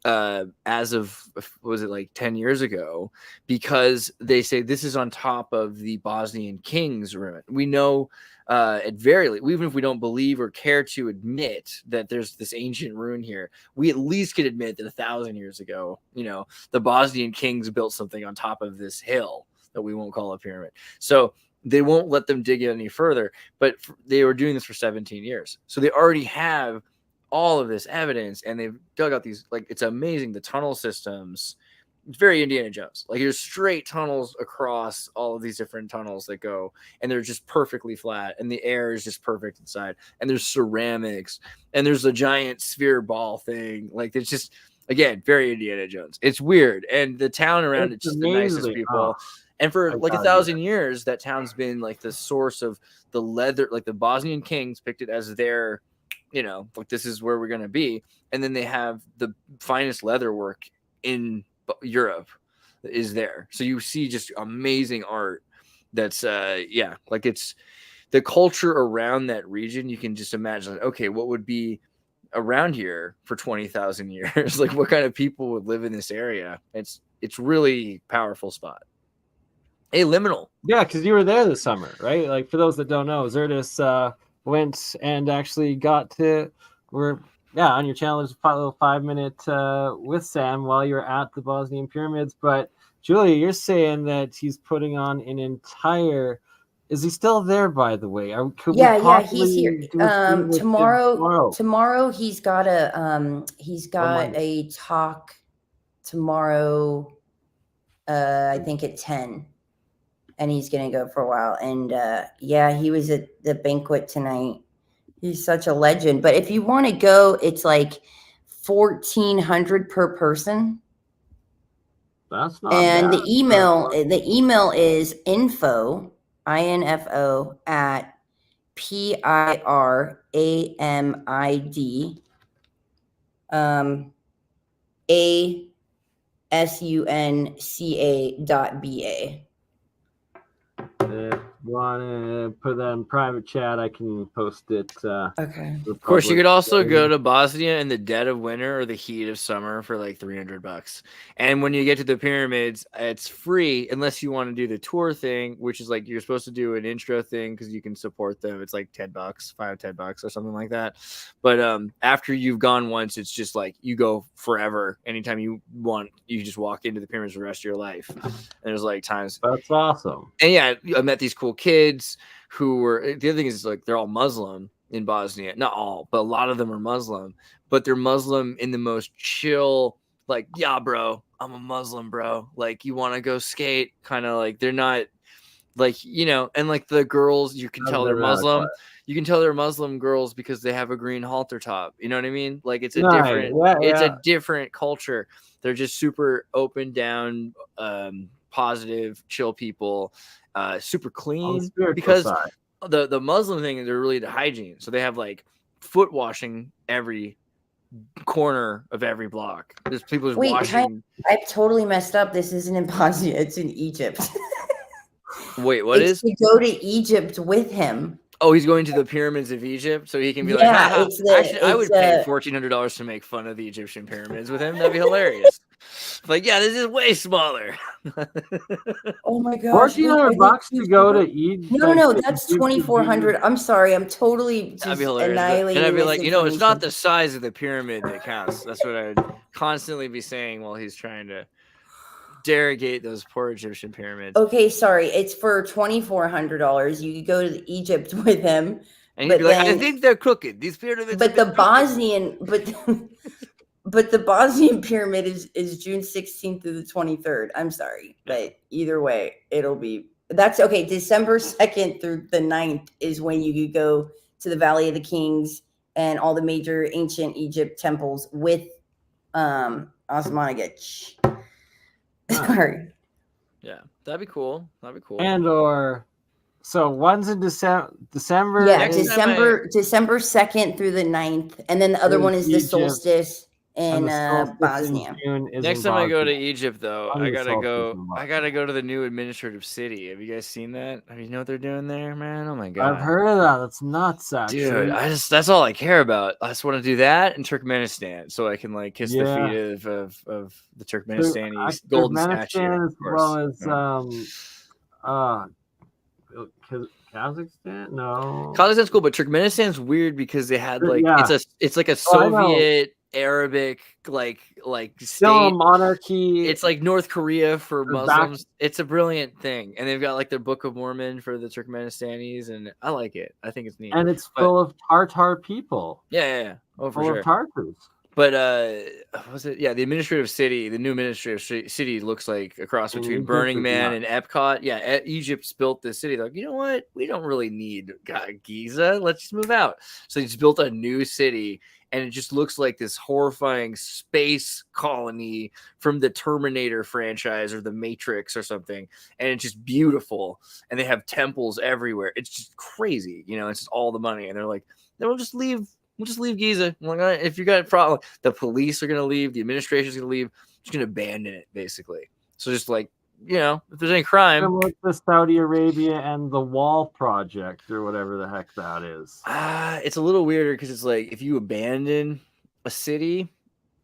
as of, was it like 10 years ago, because they say this is on top of the Bosnian king's ruin. We know at very least, even if we don't believe or care to admit that there's this ancient ruin here, we at least could admit that 1,000 years ago, the Bosnian kings built something on top of this hill that we won't call a pyramid. So they won't let them dig it any further, but they were doing this for 17 years. So they already have all of this evidence, and they've dug out these, like, it's amazing, the tunnel systems. It's very Indiana Jones. Like, there's straight tunnels across all of these different tunnels that go, and they're just perfectly flat, and the air is just perfect inside, and there's ceramics, and there's a giant sphere ball thing. Like, it's just, again, very Indiana Jones. It's weird, and the town around it's just the nicest people. And for like 1,000 years, that town's been like the source of the leather. Like the Bosnian kings picked it as their, like this is where we're going to be. And then they have the finest leather work in Europe is there. So you see just amazing art. That's like it's the culture around that region. You can just imagine, okay, what would be around here for 20,000 years? Like what kind of people would live in this area? It's really powerful spot. Hey, Liminal. Yeah, because you were there this summer, right? Like, for those that don't know, Xirtus went and actually got to, on your channel, there's a little 5-minute with Sam while you're at the Bosnian pyramids. But, Julia, you're saying that he's putting on an entire... Is he still there, by the way? Yeah, he's here. Tomorrow he's got a talk tomorrow, I think at 10. And he's going to go for a while. And he was at the banquet tonight. He's such a legend. But if you want to go, it's like $1,400 per person. That's not and bad. The email is info at PIRAMIDASUNCA.BA. If you want to put that in private chat, I can post it. Okay. Of course, you could also go to Bosnia in the dead of winter or the heat of summer for like $300. And when you get to the pyramids, it's free unless you want to do the tour thing, which is like you're supposed to do an intro thing because you can support them. It's like $10, $10 or something like that. But after you've gone once, it's just like you go forever. Anytime you want, you just walk into the pyramids for the rest of your life. And there's like times. That's awesome. And yeah, I met these cool kids who were, the other thing is like they're all Muslim in Bosnia. Not all, but a lot of them are Muslim. But they're Muslim in the most chill, like, yeah, bro, I'm a Muslim, bro. Like, you want to go skate? Kind of like, they're not like, and like the girls, you can tell they're Muslim. You can tell they're Muslim girls because they have a green halter top. You know what I mean? Like it's a a different culture. They're just super open, down, positive, chill people, super clean because the Muslim thing, they're really the hygiene. So they have like foot washing every corner of every block. There's people just washing. I totally messed up. This isn't in Bosnia. It's in Egypt. Wait, what is? To go to Egypt with him. Oh, he's going to the pyramids of Egypt, so he can be actually, I would pay $1,400 to make fun of the Egyptian pyramids with him. That'd be hilarious. Like, yeah, this is way smaller. Oh my gosh! $1,400 to go to Egypt? No, that's $2,400. I'm sorry, I'm totally just annihilating. And I'd be like, it's not the size of the pyramid that counts. That's what I'd constantly be saying while he's trying to derogate those poor Egyptian pyramids. Okay, sorry. It's for $2,400. You could go to Egypt with him. And he'd be like, I think they're crooked. These pyramids. But the Bosnian, but the Bosnian pyramid is June 16th through the 23rd. I'm sorry. But either way, that's okay. December 2nd through the 9th is when you could go to the Valley of the Kings and all the major ancient Egypt temples with Osmanagach. Sorry. Yeah. That'd be cool. That'd be cool. And or so one's in December. Yeah, Next time December 2nd through the 9th, and then the other In one is the Egypt, solstice and in the solstice Bosnia. in June is Next in time I go to Bosnia. Egypt, though, On I the gotta solstice go. in I Bosnia. gotta go to the new administrative city. Have you guys seen that? Have you know what they're doing there, man? Oh my god, I've heard of that. That's nuts, actually. dude. That's all I care about. I just want to do that in Turkmenistan, so I can like kiss the Yeah. feet of the Turkmenistani So, golden statue. Turkmenistan as Of course. well as Kazakhstan. No, Kazakhstan's cool, but Turkmenistan's weird because they had like Yeah. it's like a Oh, I know. Soviet Arabic like still a state. monarchy. It's like North Korea for Back- Muslims. It's a brilliant thing, and they've got like their Book of Mormon for the Turkmenistanis, and I like it. I think it's neat. and it's full of Tartar people. Yeah. Oh, for Full sure. of Tartars. But was it? Yeah, the administrative city, the new administrative city looks like a cross In between Egypt, Burning Man yeah. and Epcot. Yeah, Egypt's built this city. They're like, you know what? We don't really need Giza. Let's just move out. So they just built a new city, and it just looks like this horrifying space colony from the Terminator franchise or the Matrix or something. And it's just beautiful. And they have temples everywhere. It's just crazy. You know, it's just all the money. And they're like, then we'll just leave Giza. I'm like, all right, if you got a problem, the police are going to leave. The administration's going to leave. Just going to abandon it, basically. So just like, you know, if there's any crime. Similar to Saudi Arabia and the Wall Project or whatever the heck that is. It's a little weirder because it's like if you abandon a city,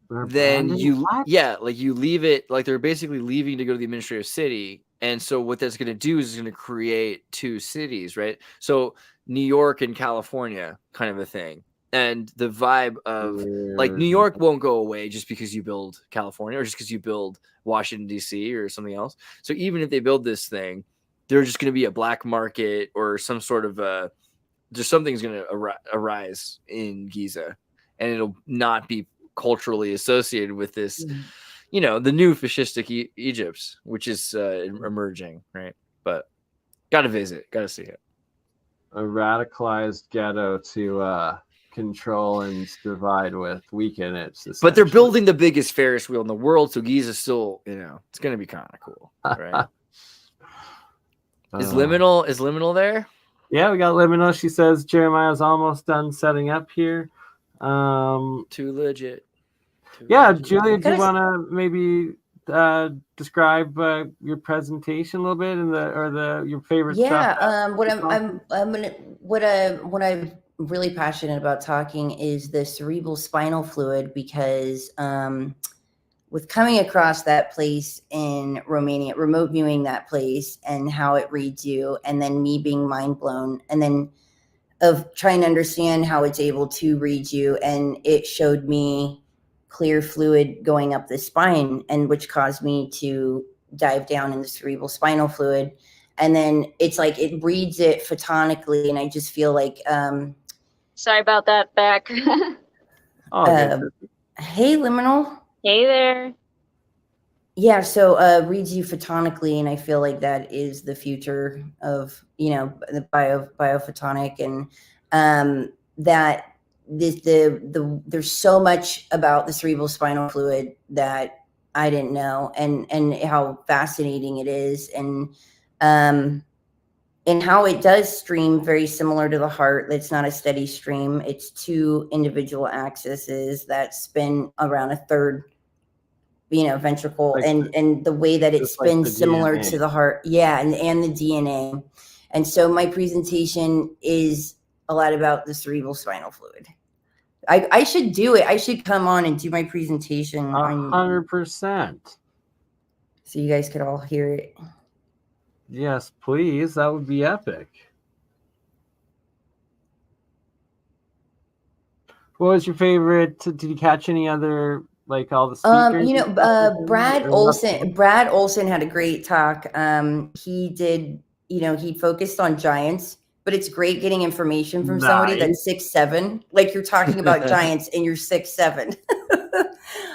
They're then abandoning what? you leave it, like they're basically leaving to go to the administrative city. And so what that's going to do is it's going to create two cities, right? So New York and California kind of a thing. And the vibe of like New York won't go away just because you build California or just because you build Washington, D.C. or something else. So even if they build this thing, there's just going to be a black market or some sort of there's something's going to arise in Giza, and it'll not be culturally associated with this, you know, the new fascistic Egypt, which is emerging, right? But got to visit, got to see it. A radicalized ghetto to control and divide with, weaken it. But they're building the biggest Ferris wheel in the world, so Giza's still, you know, it's going to be kind of cool, right? Is Liminal there? Yeah, we got Liminal. She says Jeremiah's almost done setting up here. Too legit. Julia, do you want to maybe describe your presentation a little bit and your favorite stuff? What I'm really passionate about talking is the cerebral spinal fluid, because with coming across that place in Romania, remote viewing that place and how it reads you, and then me being mind blown, and then of trying to understand how it's able to read you, and it showed me clear fluid going up the spine, and which caused me to dive down in the cerebral spinal fluid. And then it's like it reads it photonically, and I just feel like sorry about that, back. Hey, Liminal. Hey there. Yeah, so reads you photonically, and I feel like that is the future of, you know, the biophotonic, and that there's so much about the cerebral spinal fluid that I didn't know, and how fascinating it is, and how it does stream very similar to the heart. It's not a steady stream. It's two individual axes that spin around a third, you know, ventricle, Like and the way that it spins like similar DNA. to the heart. Yeah, and the DNA. And so my presentation is a lot about the cerebral spinal fluid. I should do it. I should come on and do my presentation 100%. so you guys could all hear it. Yes, please. That would be epic. What was your favorite? Did you catch any other, like all the speakers? You know, Brad Olson had a great talk. He did, you know, he focused on giants, but it's great getting information from somebody that's 6'7". Like you're talking about giants and you're 6'7".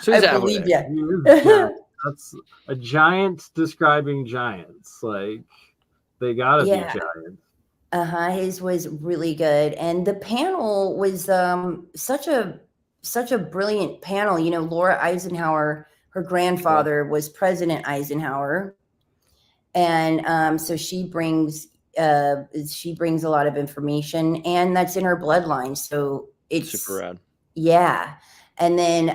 I believe you. That's a giant describing giants. Like they gotta be giants. His was really good, and the panel was such a brilliant panel. You know, Laura Eisenhower, her grandfather was President Eisenhower, And so she brings a lot of information, and that's in her bloodline. So it's Super rad. Yeah. And then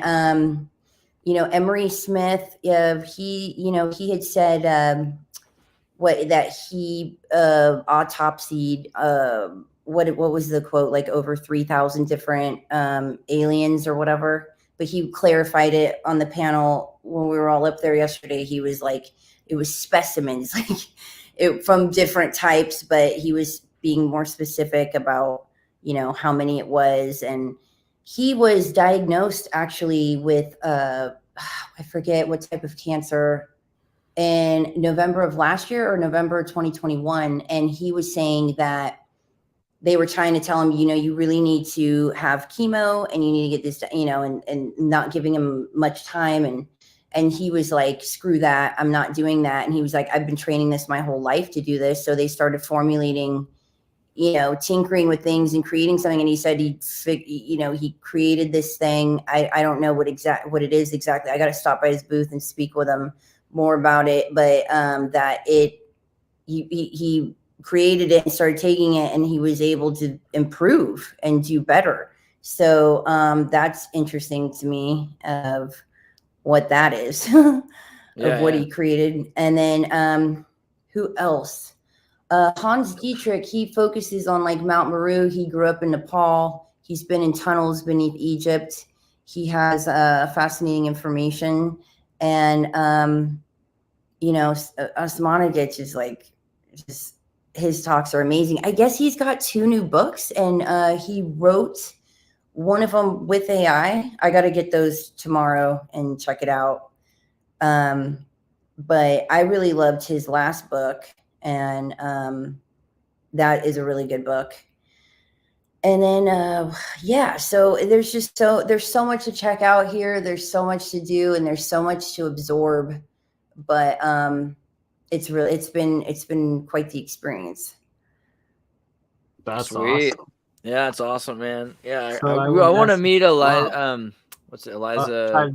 Emery Smith, he had said that he autopsied what was the quote, like over 3,000 different aliens or whatever, but he clarified it on the panel when we were all up there yesterday. He was like, it was specimens like from different types, but he was being more specific about how many it was. And he was diagnosed actually with I forget what type of cancer in November of last year or November 2021. And he was saying that they were trying to tell him, you really need to have chemo and you need to get this, and not giving him much time. And he was like, screw that. I'm not doing that. And he was like, I've been training this my whole life to do this. So they started formulating, tinkering with things and creating something. And he said he created this thing. I don't know what it is exactly. I got to stop by his booth and speak with him more about it. But that he created it and started taking it, and he was able to improve and do better. So that's interesting to me of what that is of what he created. And then who else? Hans Dietrich, he focuses on like Mount Meru. He grew up in Nepal. He's been in tunnels beneath Egypt. He has fascinating information. And, Osmanagich is like, just his talks are amazing. I guess he's got 2 new books, and he wrote one of them with AI. I got to get those tomorrow and check it out. But I really loved his last book. And that is a really good book. And then so there's so much to check out here. There's so much to do, and there's so much to absorb. But it's been quite the experience. That's sweet. awesome. Yeah, it's awesome, man. Yeah, So I want to meet Eliza. Wow. What's it, Eliza?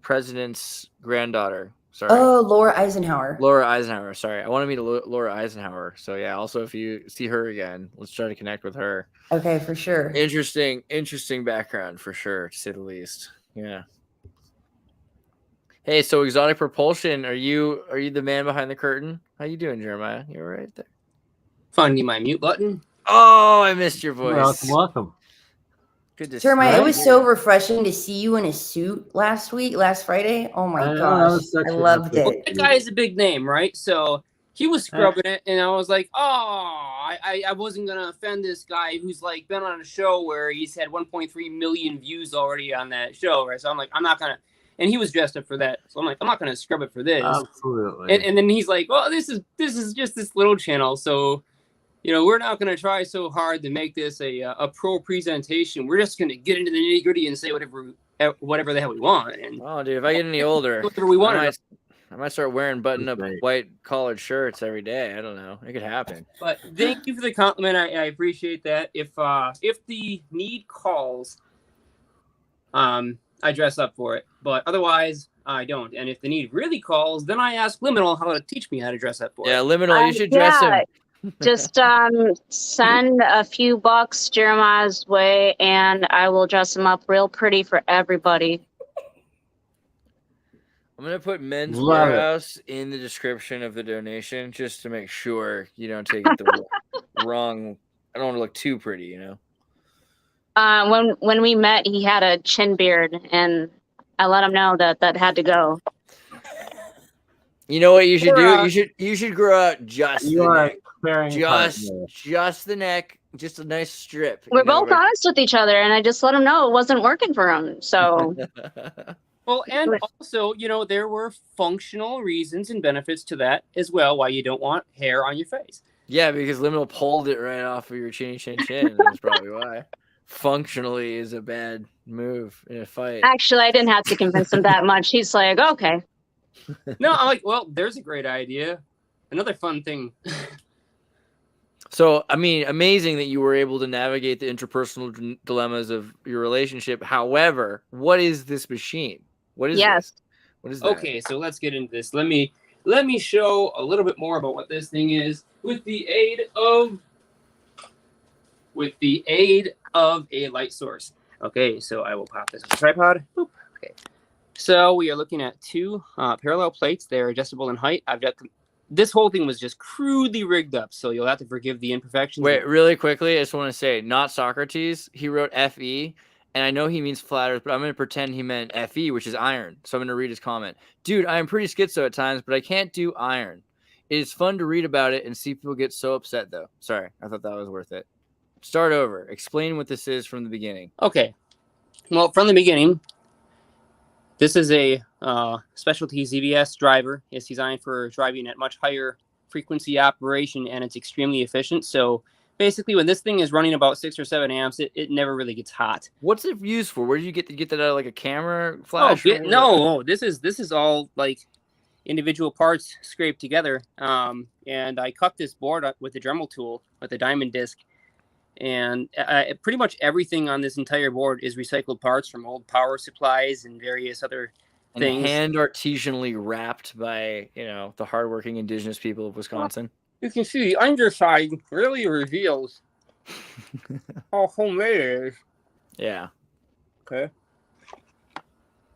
President's granddaughter. Sorry. Oh, Laura Eisenhower. Laura Eisenhower. Sorry, I want to meet Laura Eisenhower. So yeah. Also, if you see her again, let's try to connect with her. Okay, for sure. Interesting background for sure, to say the least. Yeah. Hey, so Exotic Propulsion, are you the man behind the curtain? How you doing, Jeremiah? You all right there? Finding my mute button. Oh, I missed your voice. Welcome. Good to Jeremiah, see you. it was so refreshing to see you in a suit last Friday. Oh my gosh, I loved it. That guy is a big name, right? So he was scrubbing it, and I was like, I wasn't gonna offend this guy who's like been on a show where he's had 1.3 million views already on that show, right? So I'm like, I'm not gonna. And he was dressed up for that, so I'm like, I'm not gonna scrub it for this. Absolutely. And then he's like, well, this is just this little channel, so. We're not going to try so hard to make this a pro presentation. We're just going to get into the nitty gritty and say whatever the hell we want. And oh, dude, if I get any older, whatever we want, I might start wearing button-up white collared shirts every day. I don't know. It could happen. But thank you for the compliment. I appreciate that. If the need calls, I dress up for it. But otherwise, I don't. And if the need really calls, then I ask Liminal how to teach me how to dress up for it. Yeah, Liminal, you should dress him. Just send a few bucks Jeremiah's way, and I will dress him up real pretty for everybody. I'm gonna put Men's Warehouse in the description of the donation just to make sure you don't take it the wrong. I don't want to look too pretty, When we met, he had a chin beard, and I let him know that had to go. You know what you should do? You should grow out just the neck. Just the neck, just a nice strip. We're both honest with each other, and I just let him know it wasn't working for him. So, well, and also, there were functional reasons and benefits to that as well. Why you don't want hair on your face? Yeah, because Liminal pulled it right off of your chin. That's probably why. Functionally is a bad move in a fight. Actually, I didn't have to convince him that much. He's like, okay. No, I'm like, well, there's a great idea. Another fun thing. So, I mean, amazing that you were able to navigate the interpersonal dilemmas of your relationship. However, what is this machine? What is Yes. this? What is that? Okay, so let's get into this. Let me show a little bit more about what this thing is with the aid of a light source. Okay, so I will pop this on the tripod. Boop. Okay, so we are looking at two parallel plates. They're adjustable in height. I've got this whole thing was just crudely rigged up, so you'll have to forgive the imperfections. Wait, really quickly, I just want to say, not Socrates. He wrote FE, and I know he means flat Earth, but I'm going to pretend he meant FE, which is iron. So I'm going to read his comment. Dude, I am pretty schizo at times, but I can't do iron. It is fun to read about it and see people get so upset, though. Sorry, I thought that was worth it. Start over. Explain what this is from the beginning. Okay, well, from the beginning, this is a specialty ZVS driver. It's designed for driving at much higher frequency operation, and it's extremely efficient. So basically, when this thing is running about 6 or 7 amps, it never really gets hot. What's it used for? Where did you get that out of like a camera flash? No, this is all like individual parts scraped together. And I cut this board up with a Dremel tool with a diamond disc. And pretty much everything on this entire board is recycled parts from old power supplies and various other things. Hand artisanally wrapped by, the hardworking indigenous people of Wisconsin. You can see the underside really reveals how homemade it is. Yeah. Okay.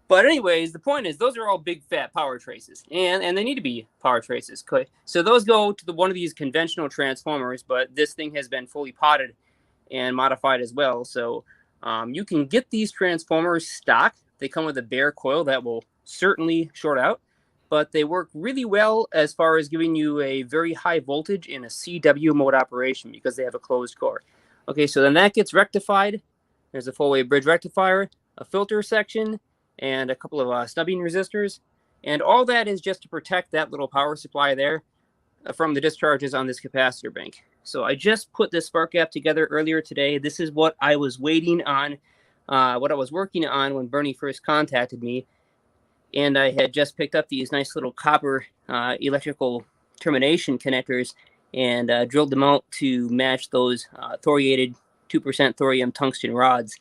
But anyways, the point is those are all big fat power traces, and they need to be power traces. Okay. So those go to one of these conventional transformers, but this thing has been fully potted and modified as well. So you can get these transformers stock. They come with a bare coil that will certainly short out, but they work really well as far as giving you a very high voltage in a CW mode operation because they have a closed core. Okay, so then that gets rectified. There's a full wave bridge rectifier, a filter section, and a couple of snubbing resistors. And all that is just to protect that little power supply there from the discharges on this capacitor bank. So I just put this spark gap together earlier today. This is what I was waiting on, what I was working on when Bernie first contacted me. And I had just picked up these nice little copper electrical termination connectors and drilled them out to match those thoriated 2% thorium tungsten rods,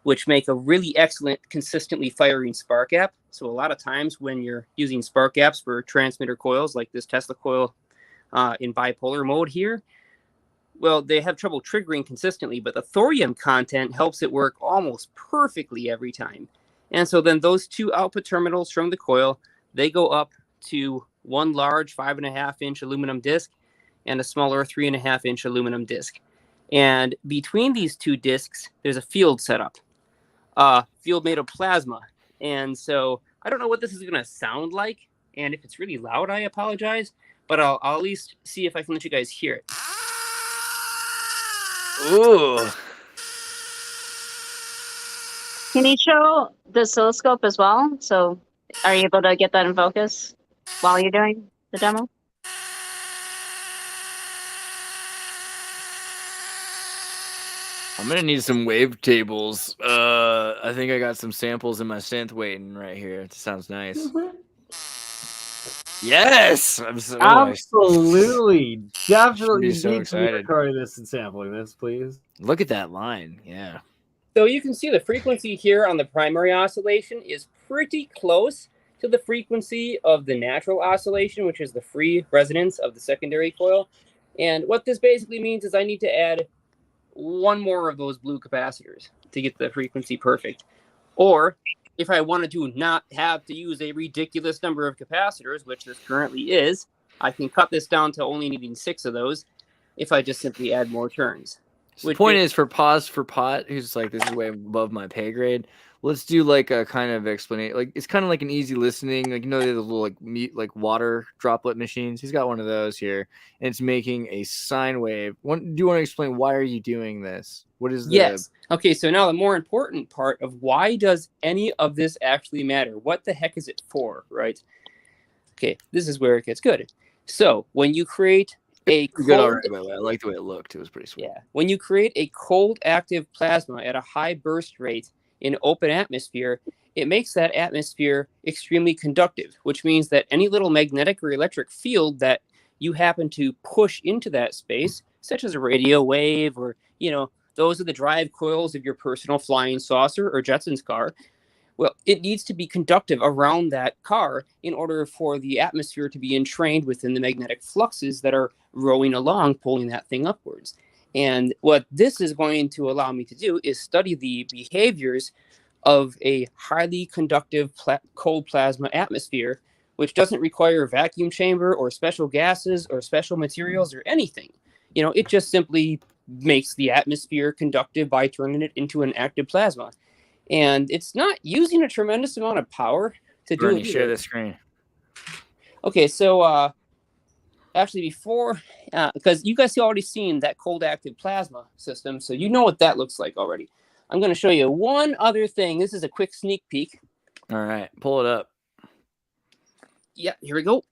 which make a really excellent, consistently firing spark gap. So a lot of times when you're using spark gaps for transmitter coils, like this Tesla coil in bipolar mode here, well, they have trouble triggering consistently, but the thorium content helps it work almost perfectly every time. And so then those two output terminals from the coil, they go up to one large 5.5-inch aluminum disc and a smaller 3.5-inch aluminum disc. And between these two discs, there's a field set up, field made of plasma. And so I don't know what this is going to sound like. And if it's really loud, I apologize. But I'll at least see if I can let you guys hear it. Ooh. Can you show the oscilloscope as well? So are you able to get that in focus while you're doing the demo? I'm going to need some wavetables. I think I got some samples in my synth waiting right here. It sounds nice. Yes! Absolutely. Definitely. You so need to be excited. recording this and sampling this, please. Look at that line. Yeah. So you can see the frequency here on the primary oscillation is pretty close to the frequency of the natural oscillation, which is the free resonance of the secondary coil. And what this basically means is I need to add one more of those blue capacitors to get the frequency perfect. Or if I wanted to not have to use a ridiculous number of capacitors, which this currently is, I can cut this down to only needing 6 of those if I just simply add more turns. So the point is for Pause for Pot, who's like, this is way above my pay grade. Let's do like a kind of explanation. Like it's kind of like an easy listening. Like, they have the little like water droplet machines. He's got one of those here, and it's making a sine wave. Do you want to explain why are you doing this? What is the... Yes. Okay, so now the more important part of why does any of this actually matter? What the heck is it for, right? Okay, this is where it gets good. So when you create a cold... I like the way it looked. It was pretty sweet. Yeah. When you create a cold active plasma at a high burst rate in open atmosphere, it makes that atmosphere extremely conductive, which means that any little magnetic or electric field that you happen to push into that space, such as a radio wave or, those are the drive coils of your personal flying saucer or Jetsons car, Well, it needs to be conductive around that car in order for the atmosphere to be entrained within the magnetic fluxes that are rowing along, pulling that thing upwards. And what this is going to allow me to do is study the behaviors of a highly conductive cold plasma atmosphere, which doesn't require a vacuum chamber or special gases or special materials or anything. It just simply makes the atmosphere conductive by turning it into an active plasma. And it's not using a tremendous amount of power to do it. Share the screen. Okay, so actually before, because you guys have already seen that cold active plasma system, so you know what that looks like already. I'm going to show you one other thing. This is a quick sneak peek. All right, pull it up. Yeah, here we go.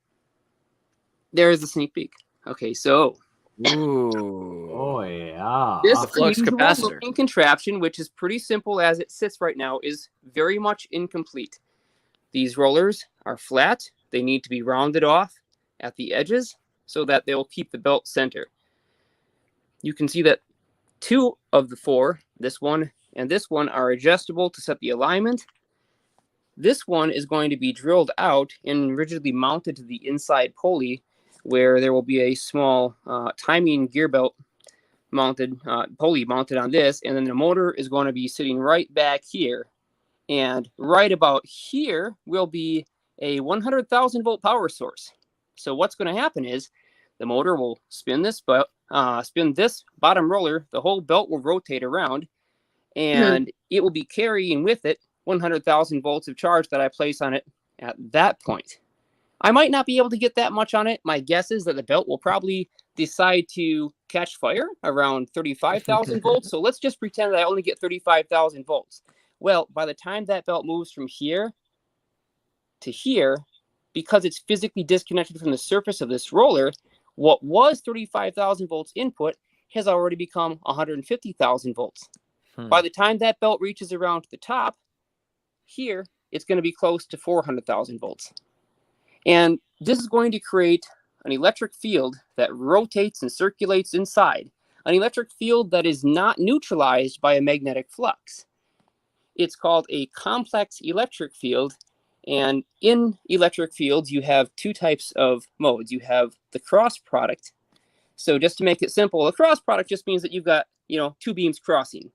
There's the sneak peek. Okay, so. Ooh. Oh yeah. This flux unusual capacitor looking contraption, which is pretty simple as it sits right now, is very much incomplete. These rollers are flat. They need to be rounded off at the edges so that they'll keep the belt center. You can see that 2 of the 4, this one and this one, are adjustable to set the alignment. This one is going to be drilled out and rigidly mounted to the inside pulley, where there will be a small timing gear belt mounted, pulley mounted on this, and then the motor is going to be sitting right back here. And right about here will be a 100,000 volt power source. So what's going to happen is the motor will spin this bottom roller, the whole belt will rotate around, and it will be carrying with it 100,000 volts of charge that I place on it at that point. I might not be able to get that much on it. My guess is that the belt will probably decide to catch fire around 35,000 volts. So let's just pretend that I only get 35,000 volts. Well, by the time that belt moves from here to here, because it's physically disconnected from the surface of this roller, what was 35,000 volts input has already become 150,000 volts. By the time that belt reaches around to the top, here, it's going to be close to 400,000 volts. And this is going to create an electric field that rotates and circulates inside, an electric field that is not neutralized by a magnetic flux. It's called a complex electric field. And in electric fields, you have 2 types of modes. You have the cross product. So just to make it simple, a cross product just means that you've got, 2 beams crossing.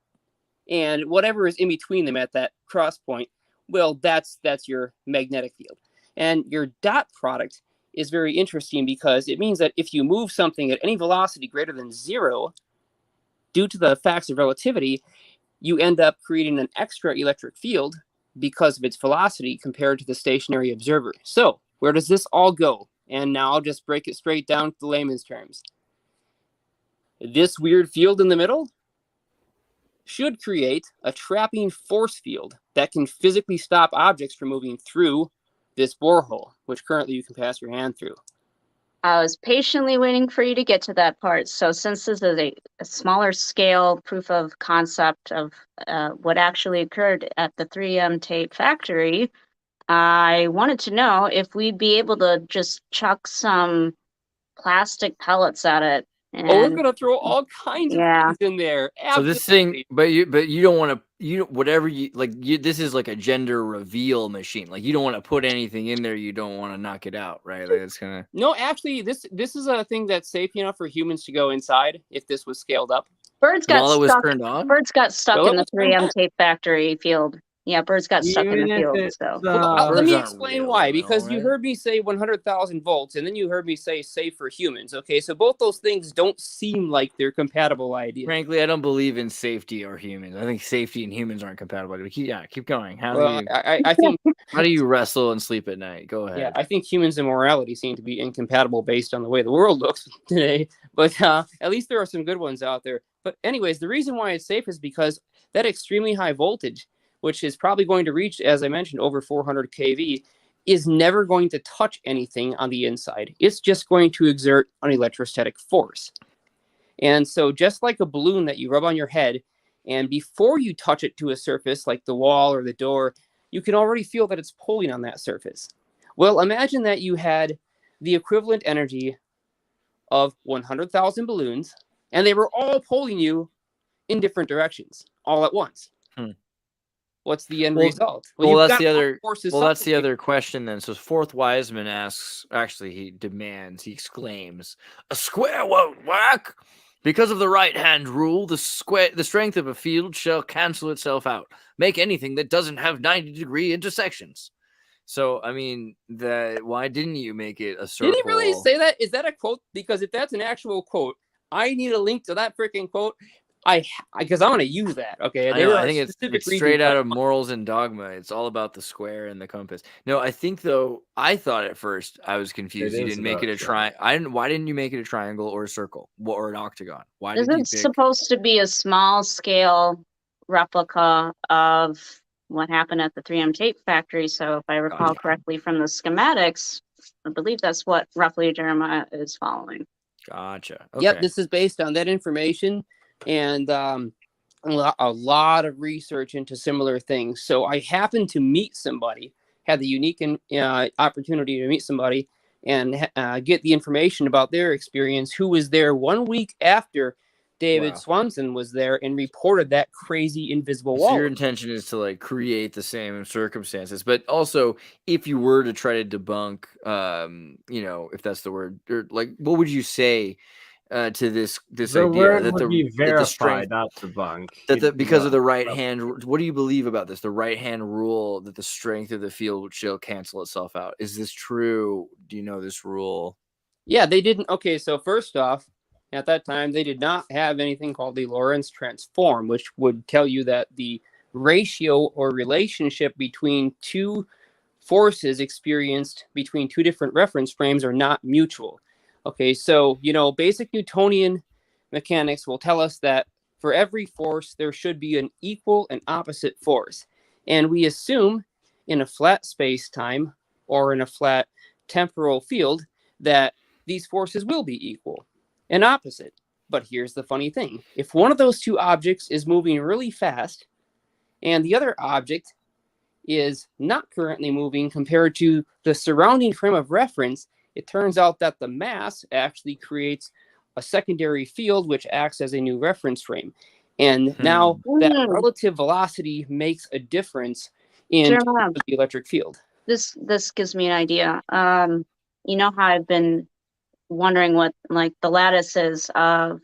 And whatever is in between them at that cross point, well, that's your magnetic field. And your dot product is very interesting because it means that if you move something at any velocity greater than 0, due to the facts of relativity, you end up creating an extra electric field because of its velocity compared to the stationary observer. So where does this all go? And now I'll just break it straight down to the layman's terms. This weird field in the middle should create a trapping force field that can physically stop objects from moving through this borehole, which currently you can pass your hand through. I was patiently waiting for you to get to that part. So since this is a smaller scale proof of concept of what actually occurred at the 3M tape factory, I wanted to know if we'd be able to just chuck some plastic pellets at it. We're gonna throw all kinds of things in there. Absolutely. So this thing, but you don't want to, whatever you like. This is like a gender reveal machine. Like you don't want to put anything in there. You don't want to knock it out, right? Like it's gonna. No, actually, this is a thing that's safe enough for humans to go inside if this was scaled up. Birds got While stuck. it was turned on? Birds got stuck in the 3M tape factory field. Yeah, birds got stuck in the field. So let me explain why. Because you heard me say 100,000 volts, and then you heard me say safe for humans. Okay, so both those things don't seem like they're compatible ideas. Frankly, I don't believe in safety or humans. I think safety and humans aren't compatible. But keep going. I think. How do you wrestle and sleep at night? Go ahead. Yeah, I think humans and morality seem to be incompatible based on the way the world looks today. But at least there are some good ones out there. But anyways, the reason why it's safe is because that extremely high voltage, which is probably going to reach, as I mentioned, over 400 kV, is never going to touch anything on the inside. It's just going to exert an electrostatic force. And so just like a balloon that you rub on your head, and before you touch it to a surface like the wall or the door, you can already feel that it's pulling on that surface. Well, imagine that you had the equivalent energy of 100,000 balloons, and they were all pulling you in different directions all at once. what's the end Well- result? Well, you've that's got the all other. forces Well, that's the separated. other question then. So Fourth Wiseman asks. Actually, he demands. He exclaims, "A square won't work because of the right-hand rule. The strength of a field shall cancel itself out. Make anything that doesn't have 90-degree intersections." So, I mean, why didn't you make it a circle? Did he really say that? Is that a quote? Because if that's an actual quote, I need a link to that freaking quote. Because I'm going to use that. Okay, I there know. are I think it's specific straight reasons out why- of Morals and Dogma. It's all about the square and the compass. No, I think though. I thought at first I was confused. It You is didn't make about it a triangle. Why didn't you make it a triangle or a circle or an octagon? Why did you Isn't pick? supposed to be a small scale replica of what happened at the 3M tape factory. So if I recall Gotcha. correctly from the schematics, I believe that's what roughly Jeremiah is following. Gotcha. Yep, Okay. this is based on that information and a lot of research into similar things. So I happened to meet somebody, had the unique opportunity to meet somebody and get the information about their experience, who was there 1 week after David Wow. Swanson was there and reported that crazy invisible So wall. your intention is to like create the same circumstances, but also if you were to try to debunk, if that's the word, or like, what would you say to this The idea word that would be that the verified, strength not debunk. because of the right hand? What do you believe about this? The right hand rule that the strength of the field shall cancel itself out. Is this true? Do you know this rule? Yeah, they didn't. Okay, so first off, at that time, they did not have anything called the Lorentz transform, which would tell you that the ratio or relationship between two forces experienced between two different reference frames are not mutual. Okay, so, basic Newtonian mechanics will tell us that for every force, there should be an equal and opposite force. And we assume in a flat space-time or in a flat temporal field that these forces will be equal and opposite. But here's the funny thing. If one of those two objects is moving really fast and the other object is not currently moving compared to the surrounding frame of reference, it turns out that the mass actually creates a secondary field which acts as a new reference frame. And now that relative velocity makes a difference in Jeremiah, the electric field. this gives me an idea. You know how I've been wondering what like the lattice is of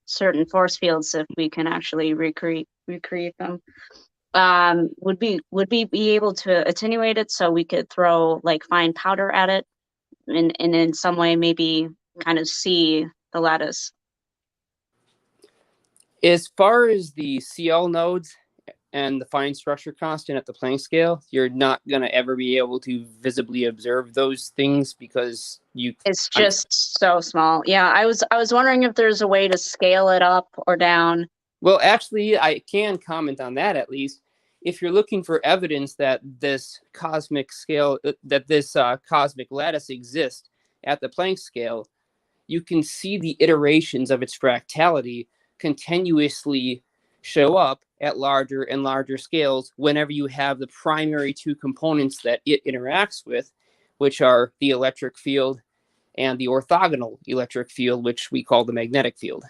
certain force fields if we can actually recreate them. Would we be able to attenuate it so we could throw like fine powder at it and in some way maybe kind of see the lattice? As far as the CL nodes and the fine structure constant at the Planck scale, you're not going to ever be able to visibly observe those things because it's just so small. Yeah, I was wondering if there's a way to scale it up or down. Well, actually, I can comment on that at least. If you're looking for evidence that this cosmic scale, that this cosmic lattice exists at the Planck scale, you can see the iterations of its fractality continuously show up at larger and larger scales whenever you have the primary two components that it interacts with, which are the electric field and the orthogonal electric field, which we call the magnetic field.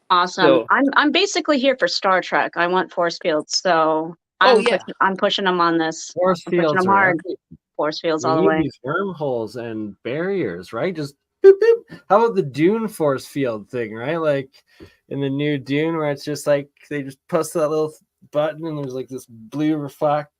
Awesome. So, I'm basically here for Star Trek. I want force fields, so I'm pushing them on this. Force I'm pushing fields them are hard. everything. Force fields We all the need way. these wormholes and barriers, right? Just boop, boop. How about the Dune force field thing, right? Like in the new Dune, where it's just like they just press that little button and there's like this blue reflect.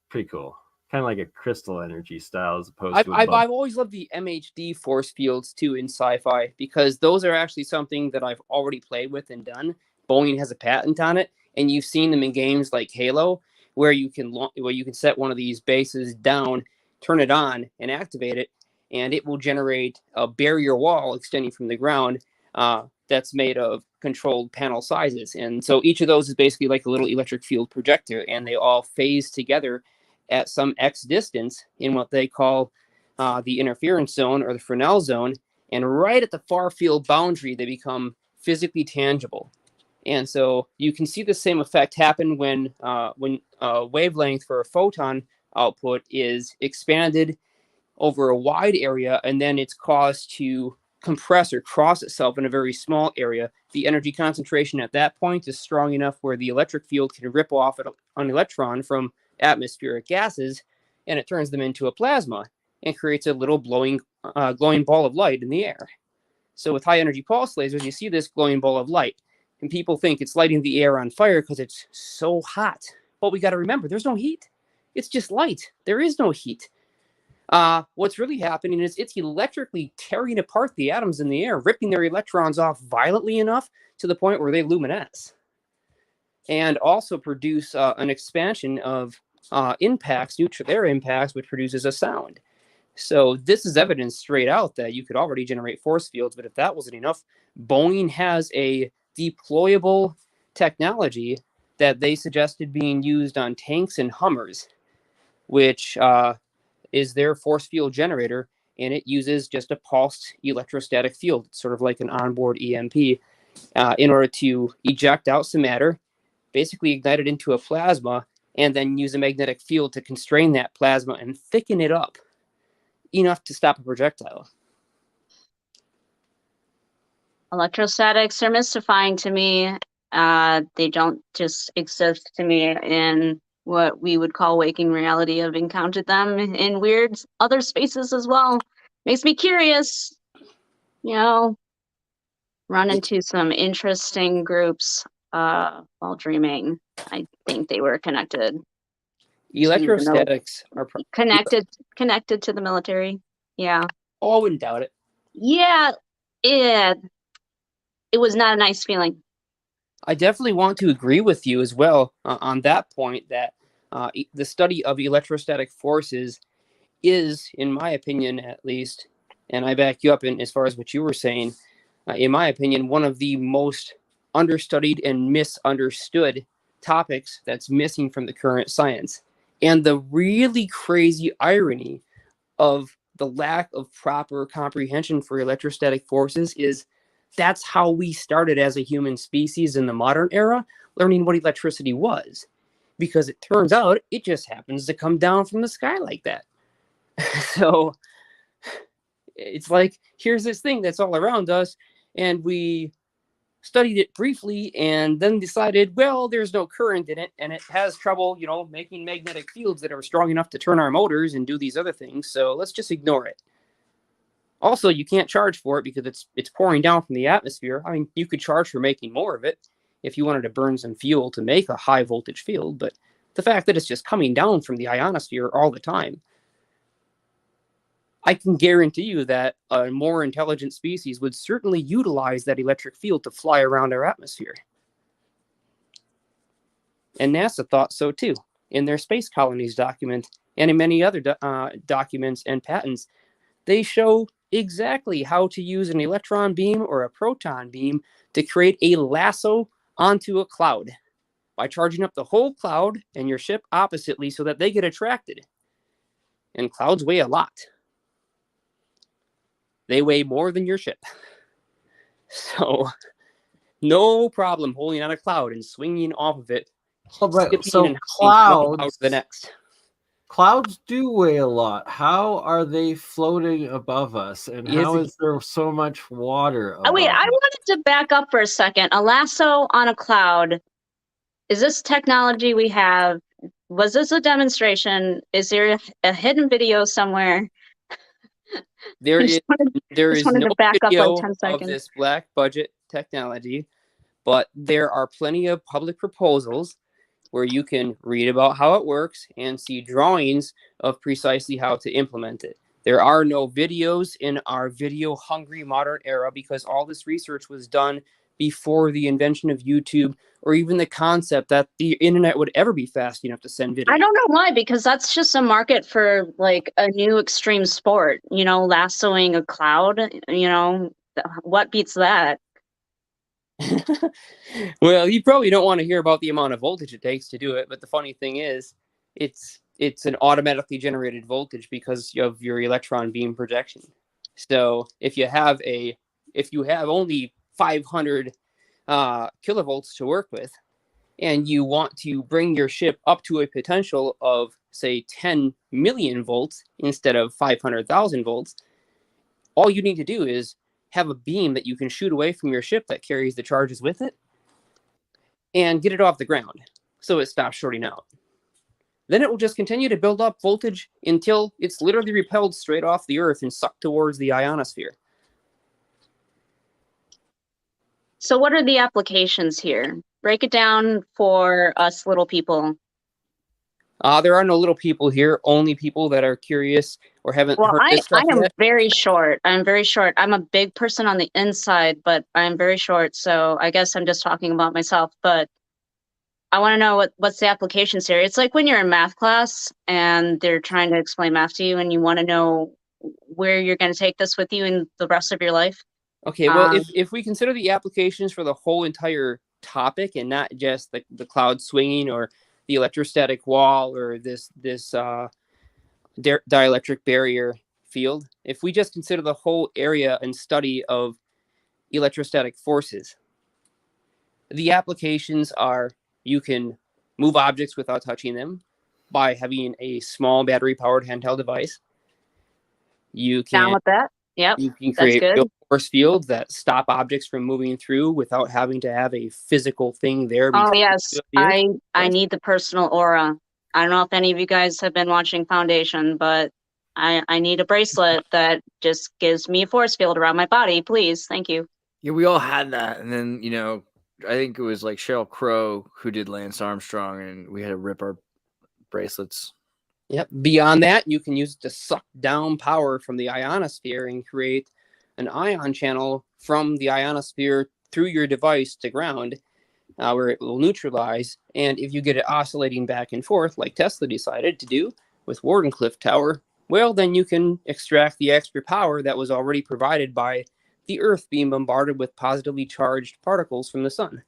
Pretty cool. Kind of like a crystal energy style as opposed to. I've always loved the MHD force fields too in sci-fi because those are actually something that I've already played with and done. Boeing has a patent on it, and you've seen them in games like Halo, where you can set one of these bases down, turn it on, and activate it, and it will generate a barrier wall extending from the ground that's made of controlled panel sizes. And so each of those is basically like a little electric field projector, and they all phase together at some X distance in what they call the interference zone or the Fresnel zone. And right at the far field boundary, they become physically tangible. And so you can see the same effect happen when wavelength for a photon output is expanded over a wide area, and then it's caused to compress or cross itself in a very small area, the energy concentration at that point is strong enough where the electric field can rip off an electron from atmospheric gases, and it turns them into a plasma and creates a little glowing ball of light in the air. So with high energy pulse lasers, you see this glowing ball of light, and people think it's lighting the air on fire because it's so hot. But we got to remember, there's no heat. It's just light. There is no heat. What's really happening is it's electrically tearing apart the atoms in the air, ripping their electrons off violently enough to the point where they luminesce, and also produce an expansion of impacts, neutral air impacts, which produces a sound. So this is evidence straight out that you could already generate force fields, but if that wasn't enough, Boeing has a deployable technology that they suggested being used on tanks and Hummers, which is their force field generator, and it uses just a pulsed electrostatic field. It's sort of like an onboard EMP in order to eject out some matter, basically ignite it into a plasma, and then use a magnetic field to constrain that plasma and thicken it up enough to stop a projectile. Electrostatics are mystifying to me. They don't just exist to me in what we would call waking reality. I've encountered them in weird other spaces as well. Makes me curious, you know, run into some interesting groups while dreaming. I think they were connected. Electrostatics are connected to the military. Yeah. Oh, I wouldn't doubt it. Yeah. It was not a nice feeling. I definitely want to agree with you as well on that point, that the study of electrostatic forces is, in my opinion at least, and I back you up in as far as what you were saying, in my opinion, one of the most understudied and misunderstood topics that's missing from the current science. And the really crazy irony of the lack of proper comprehension for electrostatic forces is that's how we started as a human species in the modern era, learning what electricity was. Because it turns out it just happens to come down from the sky like that. So it's like, here's this thing that's all around us, and we studied it briefly and then decided, well, there's no current in it, and it has trouble, making magnetic fields that are strong enough to turn our motors and do these other things, so let's just ignore it. Also, you can't charge for it because it's pouring down from the atmosphere. I mean, you could charge for making more of it if you wanted to burn some fuel to make a high voltage field, but the fact that it's just coming down from the ionosphere all the time, I can guarantee you that a more intelligent species would certainly utilize that electric field to fly around our atmosphere. And NASA thought so too, in their space colonies document, and in many other documents and patents. They show exactly how to use an electron beam or a proton beam to create a lasso onto a cloud by charging up the whole cloud and your ship oppositely so that they get attracted. And clouds weigh a lot. They weigh more than your ship. So no problem holding on a cloud and swinging off of it. So clouds, the next. Clouds do weigh a lot. How are they floating above us? And how is there so much water above Wait, I wanted to back up for a second. A lasso on a cloud. Is this technology we have? Was this a demonstration? Is there a hidden video somewhere? There is no video of this black budget technology, but there are plenty of public proposals where you can read about how it works and see drawings of precisely how to implement it. There are no videos in our video-hungry modern era because all this research was done before the invention of YouTube or even the concept that the internet would ever be fast enough to send video. I don't know why, because that's just a market for like a new extreme sport, lassoing a cloud, what beats that? Well, you probably don't want to hear about the amount of voltage it takes to do it, but the funny thing is it's an automatically generated voltage because of your electron beam projection. So if you have only 500 kilovolts to work with, and you want to bring your ship up to a potential of, say, 10 million volts instead of 500,000 volts, all you need to do is have a beam that you can shoot away from your ship that carries the charges with it and get it off the ground so it stops shorting out. Then it will just continue to build up voltage until it's literally repelled straight off the Earth and sucked towards the ionosphere. So what are the applications here? Break it down for us little people. There are no little people here, only people that are curious or haven't Well, heard I this stuff am yet. very short. I'm very short. I'm a big person on the inside, but I'm very short. So I guess I'm just talking about myself. But I want to know what's the applications here. It's like when you're in math class and they're trying to explain math to you and you want to know where you're going to take this with you in the rest of your life. Okay, well, if we consider the applications for the whole entire topic and not just the cloud swinging or the electrostatic wall or this dielectric barrier field, if we just consider the whole area and study of electrostatic forces, the applications are you can move objects without touching them by having a small battery-powered handheld device. You can Down with that. Yep. You can That's create good. real force fields that stop objects from moving through without having to have a physical thing there. Oh yes, I Yes. need the personal aura. I don't know if any of you guys have been watching Foundation, but I need a bracelet that just gives me a force field around my body, please. Thank you. Yeah, we all had that, and then I think it was like Sheryl Crow who did Lance Armstrong, and we had to rip our bracelets. Yep. Beyond that, you can use it to suck down power from the ionosphere and create an ion channel from the ionosphere through your device to ground, where it will neutralize. And if you get it oscillating back and forth, like Tesla decided to do with Wardenclyffe Tower, well, then you can extract the extra power that was already provided by the Earth being bombarded with positively charged particles from the sun.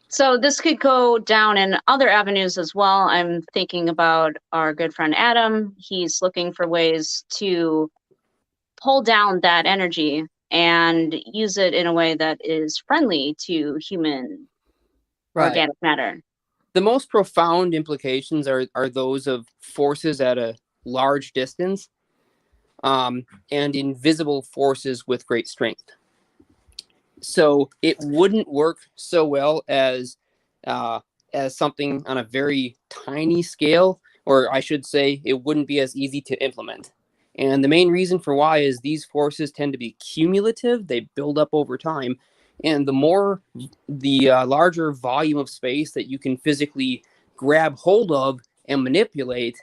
So this could go down in other avenues as well. I'm thinking about our good friend Adam. He's looking for ways to pull down that energy and use it in a way that is friendly to human organic matter. The most profound implications are those of forces at a large distance, and invisible forces with great strength. So it wouldn't work so well as something on a very tiny scale, or I should say it wouldn't be as easy to implement. And the main reason for why is these forces tend to be cumulative. They build up over time. And the larger volume of space that you can physically grab hold of and manipulate,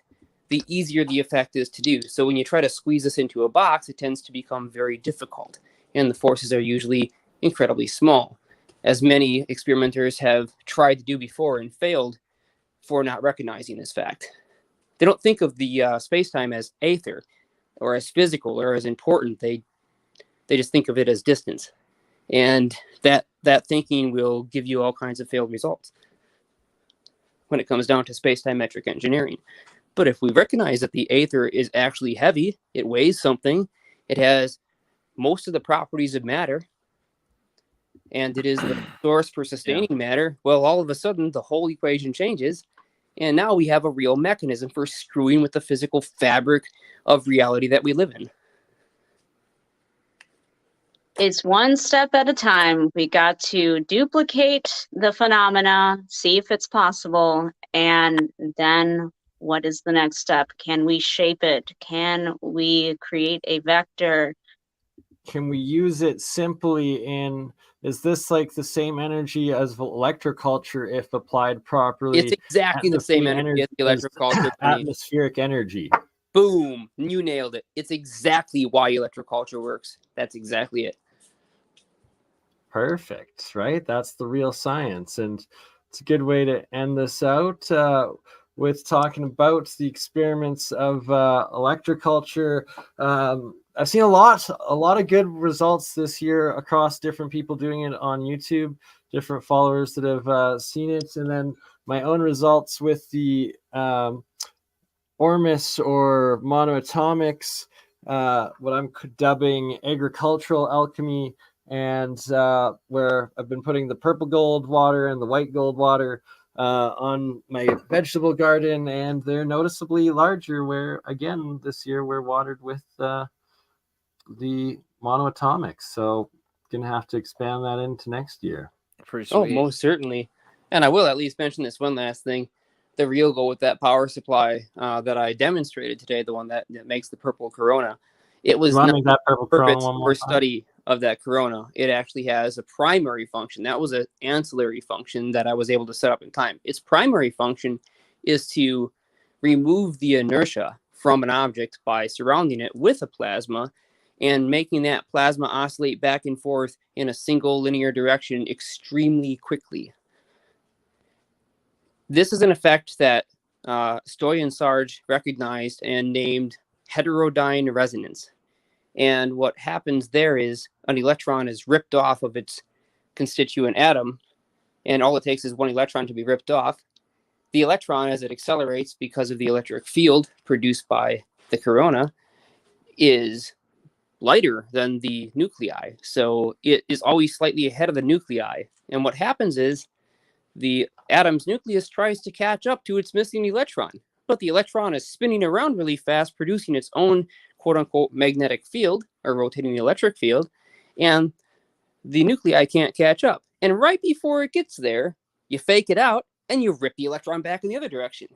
the easier the effect is to do. So when you try to squeeze this into a box, it tends to become very difficult. And the forces are usually incredibly small, as many experimenters have tried to do before and failed for not recognizing this fact. They don't think of the space-time as aether or as physical or as important. They just think of it as distance. And that thinking will give you all kinds of failed results when it comes down to space-time metric engineering. But if we recognize that the aether is actually heavy, it weighs something, it has most of the properties of matter, and it is the source for sustaining matter, well, all of a sudden, the whole equation changes, and now we have a real mechanism for screwing with the physical fabric of reality that we live in. It's one step at a time. We got to duplicate the phenomena, see if it's possible, and then what is the next step? Can we shape it? Can we create a vector? Can we use it simply in, is this like the same energy as electroculture if applied properly? It's exactly the same energy as the electroculture. Atmospheric energy. Boom, you nailed it. It's exactly why electroculture works. That's exactly it. Perfect, right? That's the real science. And it's a good way to end this out with talking about the experiments of electroculture. I've seen a lot of good results this year across different people doing it on YouTube, different followers that have seen it. And then my own results with the Ormus or monoatomics, what I'm dubbing agricultural alchemy, and where I've been putting the purple gold water and the white gold water on my vegetable garden, and they're noticeably larger. Where again this year we're watered with the monoatomics, so gonna have to expand that into next year. Pretty Oh, sweet. most certainly. And I will at least mention this one last thing. The real goal with that power supply that I demonstrated today, the one that makes the purple corona, it was You want to not make that purple the corona purpose one more or time? study of that corona. It actually has a primary function. That was an ancillary function that I was able to set up in time. Its primary function is to remove the inertia from an object by surrounding it with a plasma and making that plasma oscillate back and forth in a single linear direction extremely quickly. This is an effect that Stoy and Sarge recognized and named heterodyne resonance. And what happens there is an electron is ripped off of its constituent atom, and all it takes is one electron to be ripped off. The electron, as it accelerates because of the electric field produced by the corona, is lighter than the nuclei. So it is always slightly ahead of the nuclei. And what happens is the atom's nucleus tries to catch up to its missing electron, but the electron is spinning around really fast, producing its own quote unquote magnetic field or rotating electric field, and the nuclei can't catch up. And right before it gets there, you fake it out and you rip the electron back in the other direction.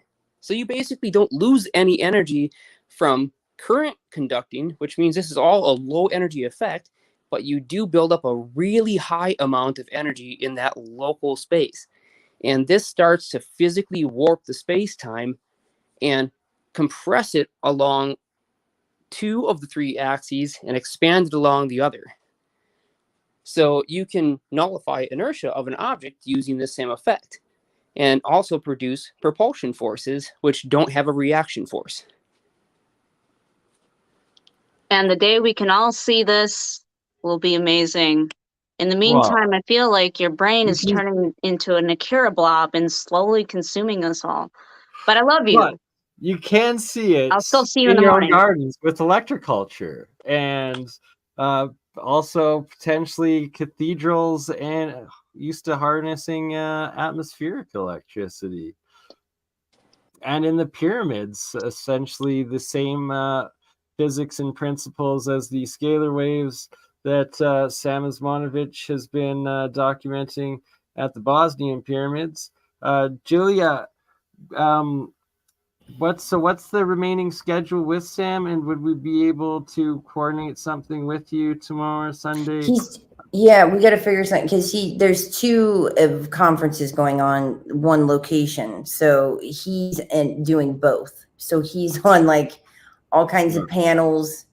So you basically don't lose any energy from current conducting, which means this is all a low energy effect, but you do build up a really high amount of energy in that local space. And this starts to physically warp the space-time and compress it along two of the three axes and expand it along the other. So you can nullify inertia of an object using this same effect and also produce propulsion forces which don't have a reaction force. And the day we can all see this will be amazing. In the meantime, I feel like your brain is turning into an Akira blob and slowly consuming us all. But I love you. But you can see it. I'll still see you in the your morning. own gardens with electroculture, and also potentially cathedrals and used to harnessing atmospheric electricity. And in the pyramids, essentially the same physics and principles as the scalar waves that Sam Osmanovich has been documenting at the Bosnian pyramids. Julia, what's the remaining schedule with Sam, and would we be able to coordinate something with you tomorrow or Sunday? Yeah, we got to figure something because there's two of conferences going on one location, so he's doing both. So he's on like all kinds of panels,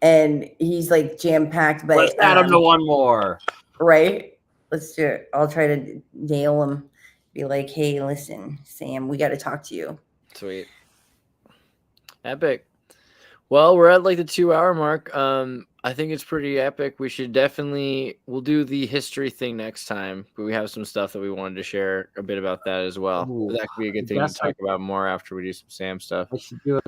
and he's like jam packed. But let's add him to one more, right? Let's do it. I'll try to nail him. Be like, hey, listen, Sam, we got to talk to you. Sweet. Epic. Well, we're at like the 2-hour mark. I think it's pretty epic. We'll do the history thing next time, but we have some stuff that we wanted to share a bit about that as well. Ooh, that could be a good thing to talk about more after we do some Sam stuff. I should do a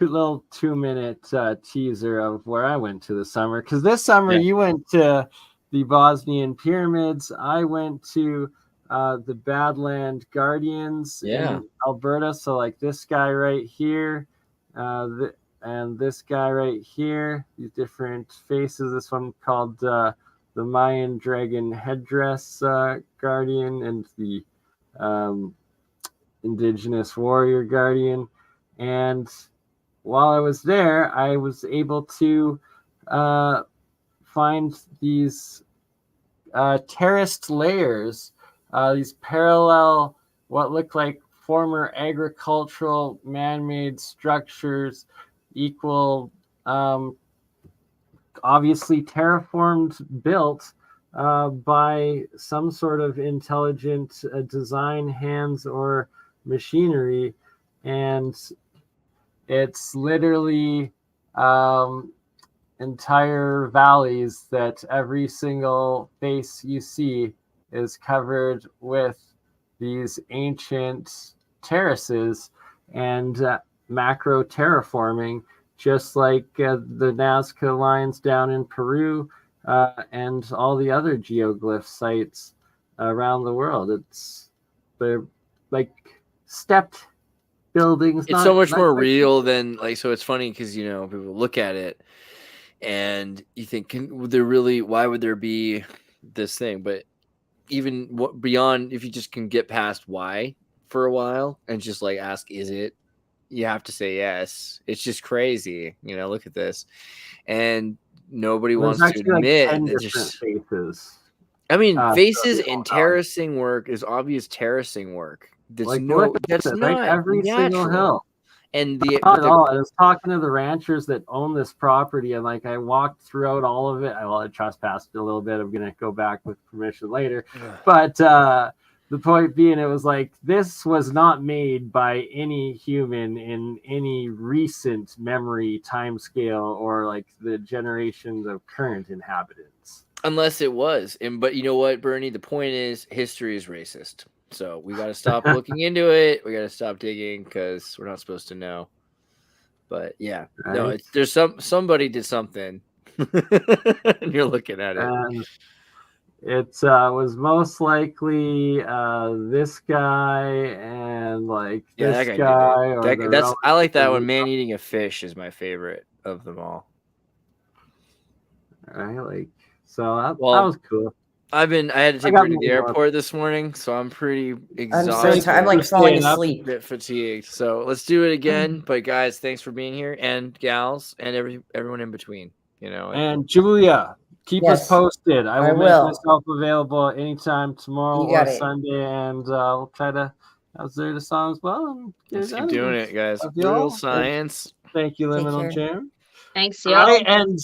little 2-minute teaser of where I went to this summer, because this summer you went to the Bosnian pyramids. I went to the Badland Guardians in Alberta. So like this guy right here, and this guy right here, these different faces. This one called the Mayan Dragon Headdress Guardian, and the Indigenous Warrior Guardian. And while I was there, I was able to find these terraced layers, these parallel, what look like former agricultural man-made structures, equal, obviously terraformed, built by some sort of intelligent design, hands, or machinery. And it's literally entire valleys that every single face you see is covered with these ancient terraces and macro terraforming, just like the Nazca lines down in Peru and all the other geoglyph sites around the world. They're like stepped buildings. It's so much more real than like. So it's funny because people look at it and you think, why would there be this thing? But even beyond, if you just can get past why for a while and just like ask, is it? You have to say yes. It's just crazy. Look at this, and nobody wants to admit like 10 that different faces. I mean, faces and terracing work is obvious terracing work. That's like, that's not like every natural. single hill. And I was talking to the ranchers that own this property, and like I walked throughout all of it. I trespassed a little bit. I'm gonna go back with permission later. But the point being, it was like this was not made by any human in any recent memory timescale or like the generations of current inhabitants. Unless it was. But you know what, Bernie? The point is history is racist. So we got to stop looking into it. We got to stop digging because we're not supposed to know. But yeah, right. No, there's somebody did something. And you're looking at it. And it was most likely this guy and like this guy. I like that one. Man eating a fish is my favorite of them all. Right, so that was cool. I had to take her to the airport this morning, so I'm pretty exhausted. I'm like falling asleep. A bit fatigued. So let's do it again. But guys, thanks for being here, and gals, and everyone in between. And Julia, keep us posted. I will make myself available anytime tomorrow or Sunday, and we'll try to have Xirtus on as well. And let's keep doing it, guys. Real science. Thank you, Liminal Jam. Thanks, y'all. Right, and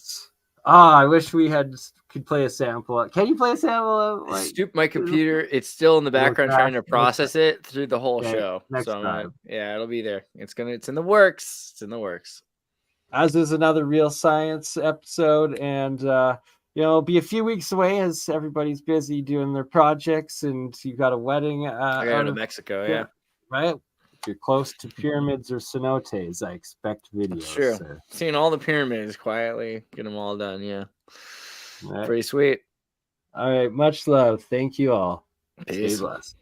I wish we could play a sample. Can you play a sample of like my computer? It's still in the background trying to process it through the whole show. Next time. It'll be there. It's in the works. It's in the works. As is another Real Science episode, and it'll be a few weeks away as everybody's busy doing their projects, and you've got a wedding. I got to Mexico, yeah. Right. If you're close to pyramids or cenotes, I expect videos. That's true. So. Seeing all the pyramids quietly, get them all done. Yeah. Right. Pretty sweet. All right. Much love. Thank you all. Peace. Stay blessed.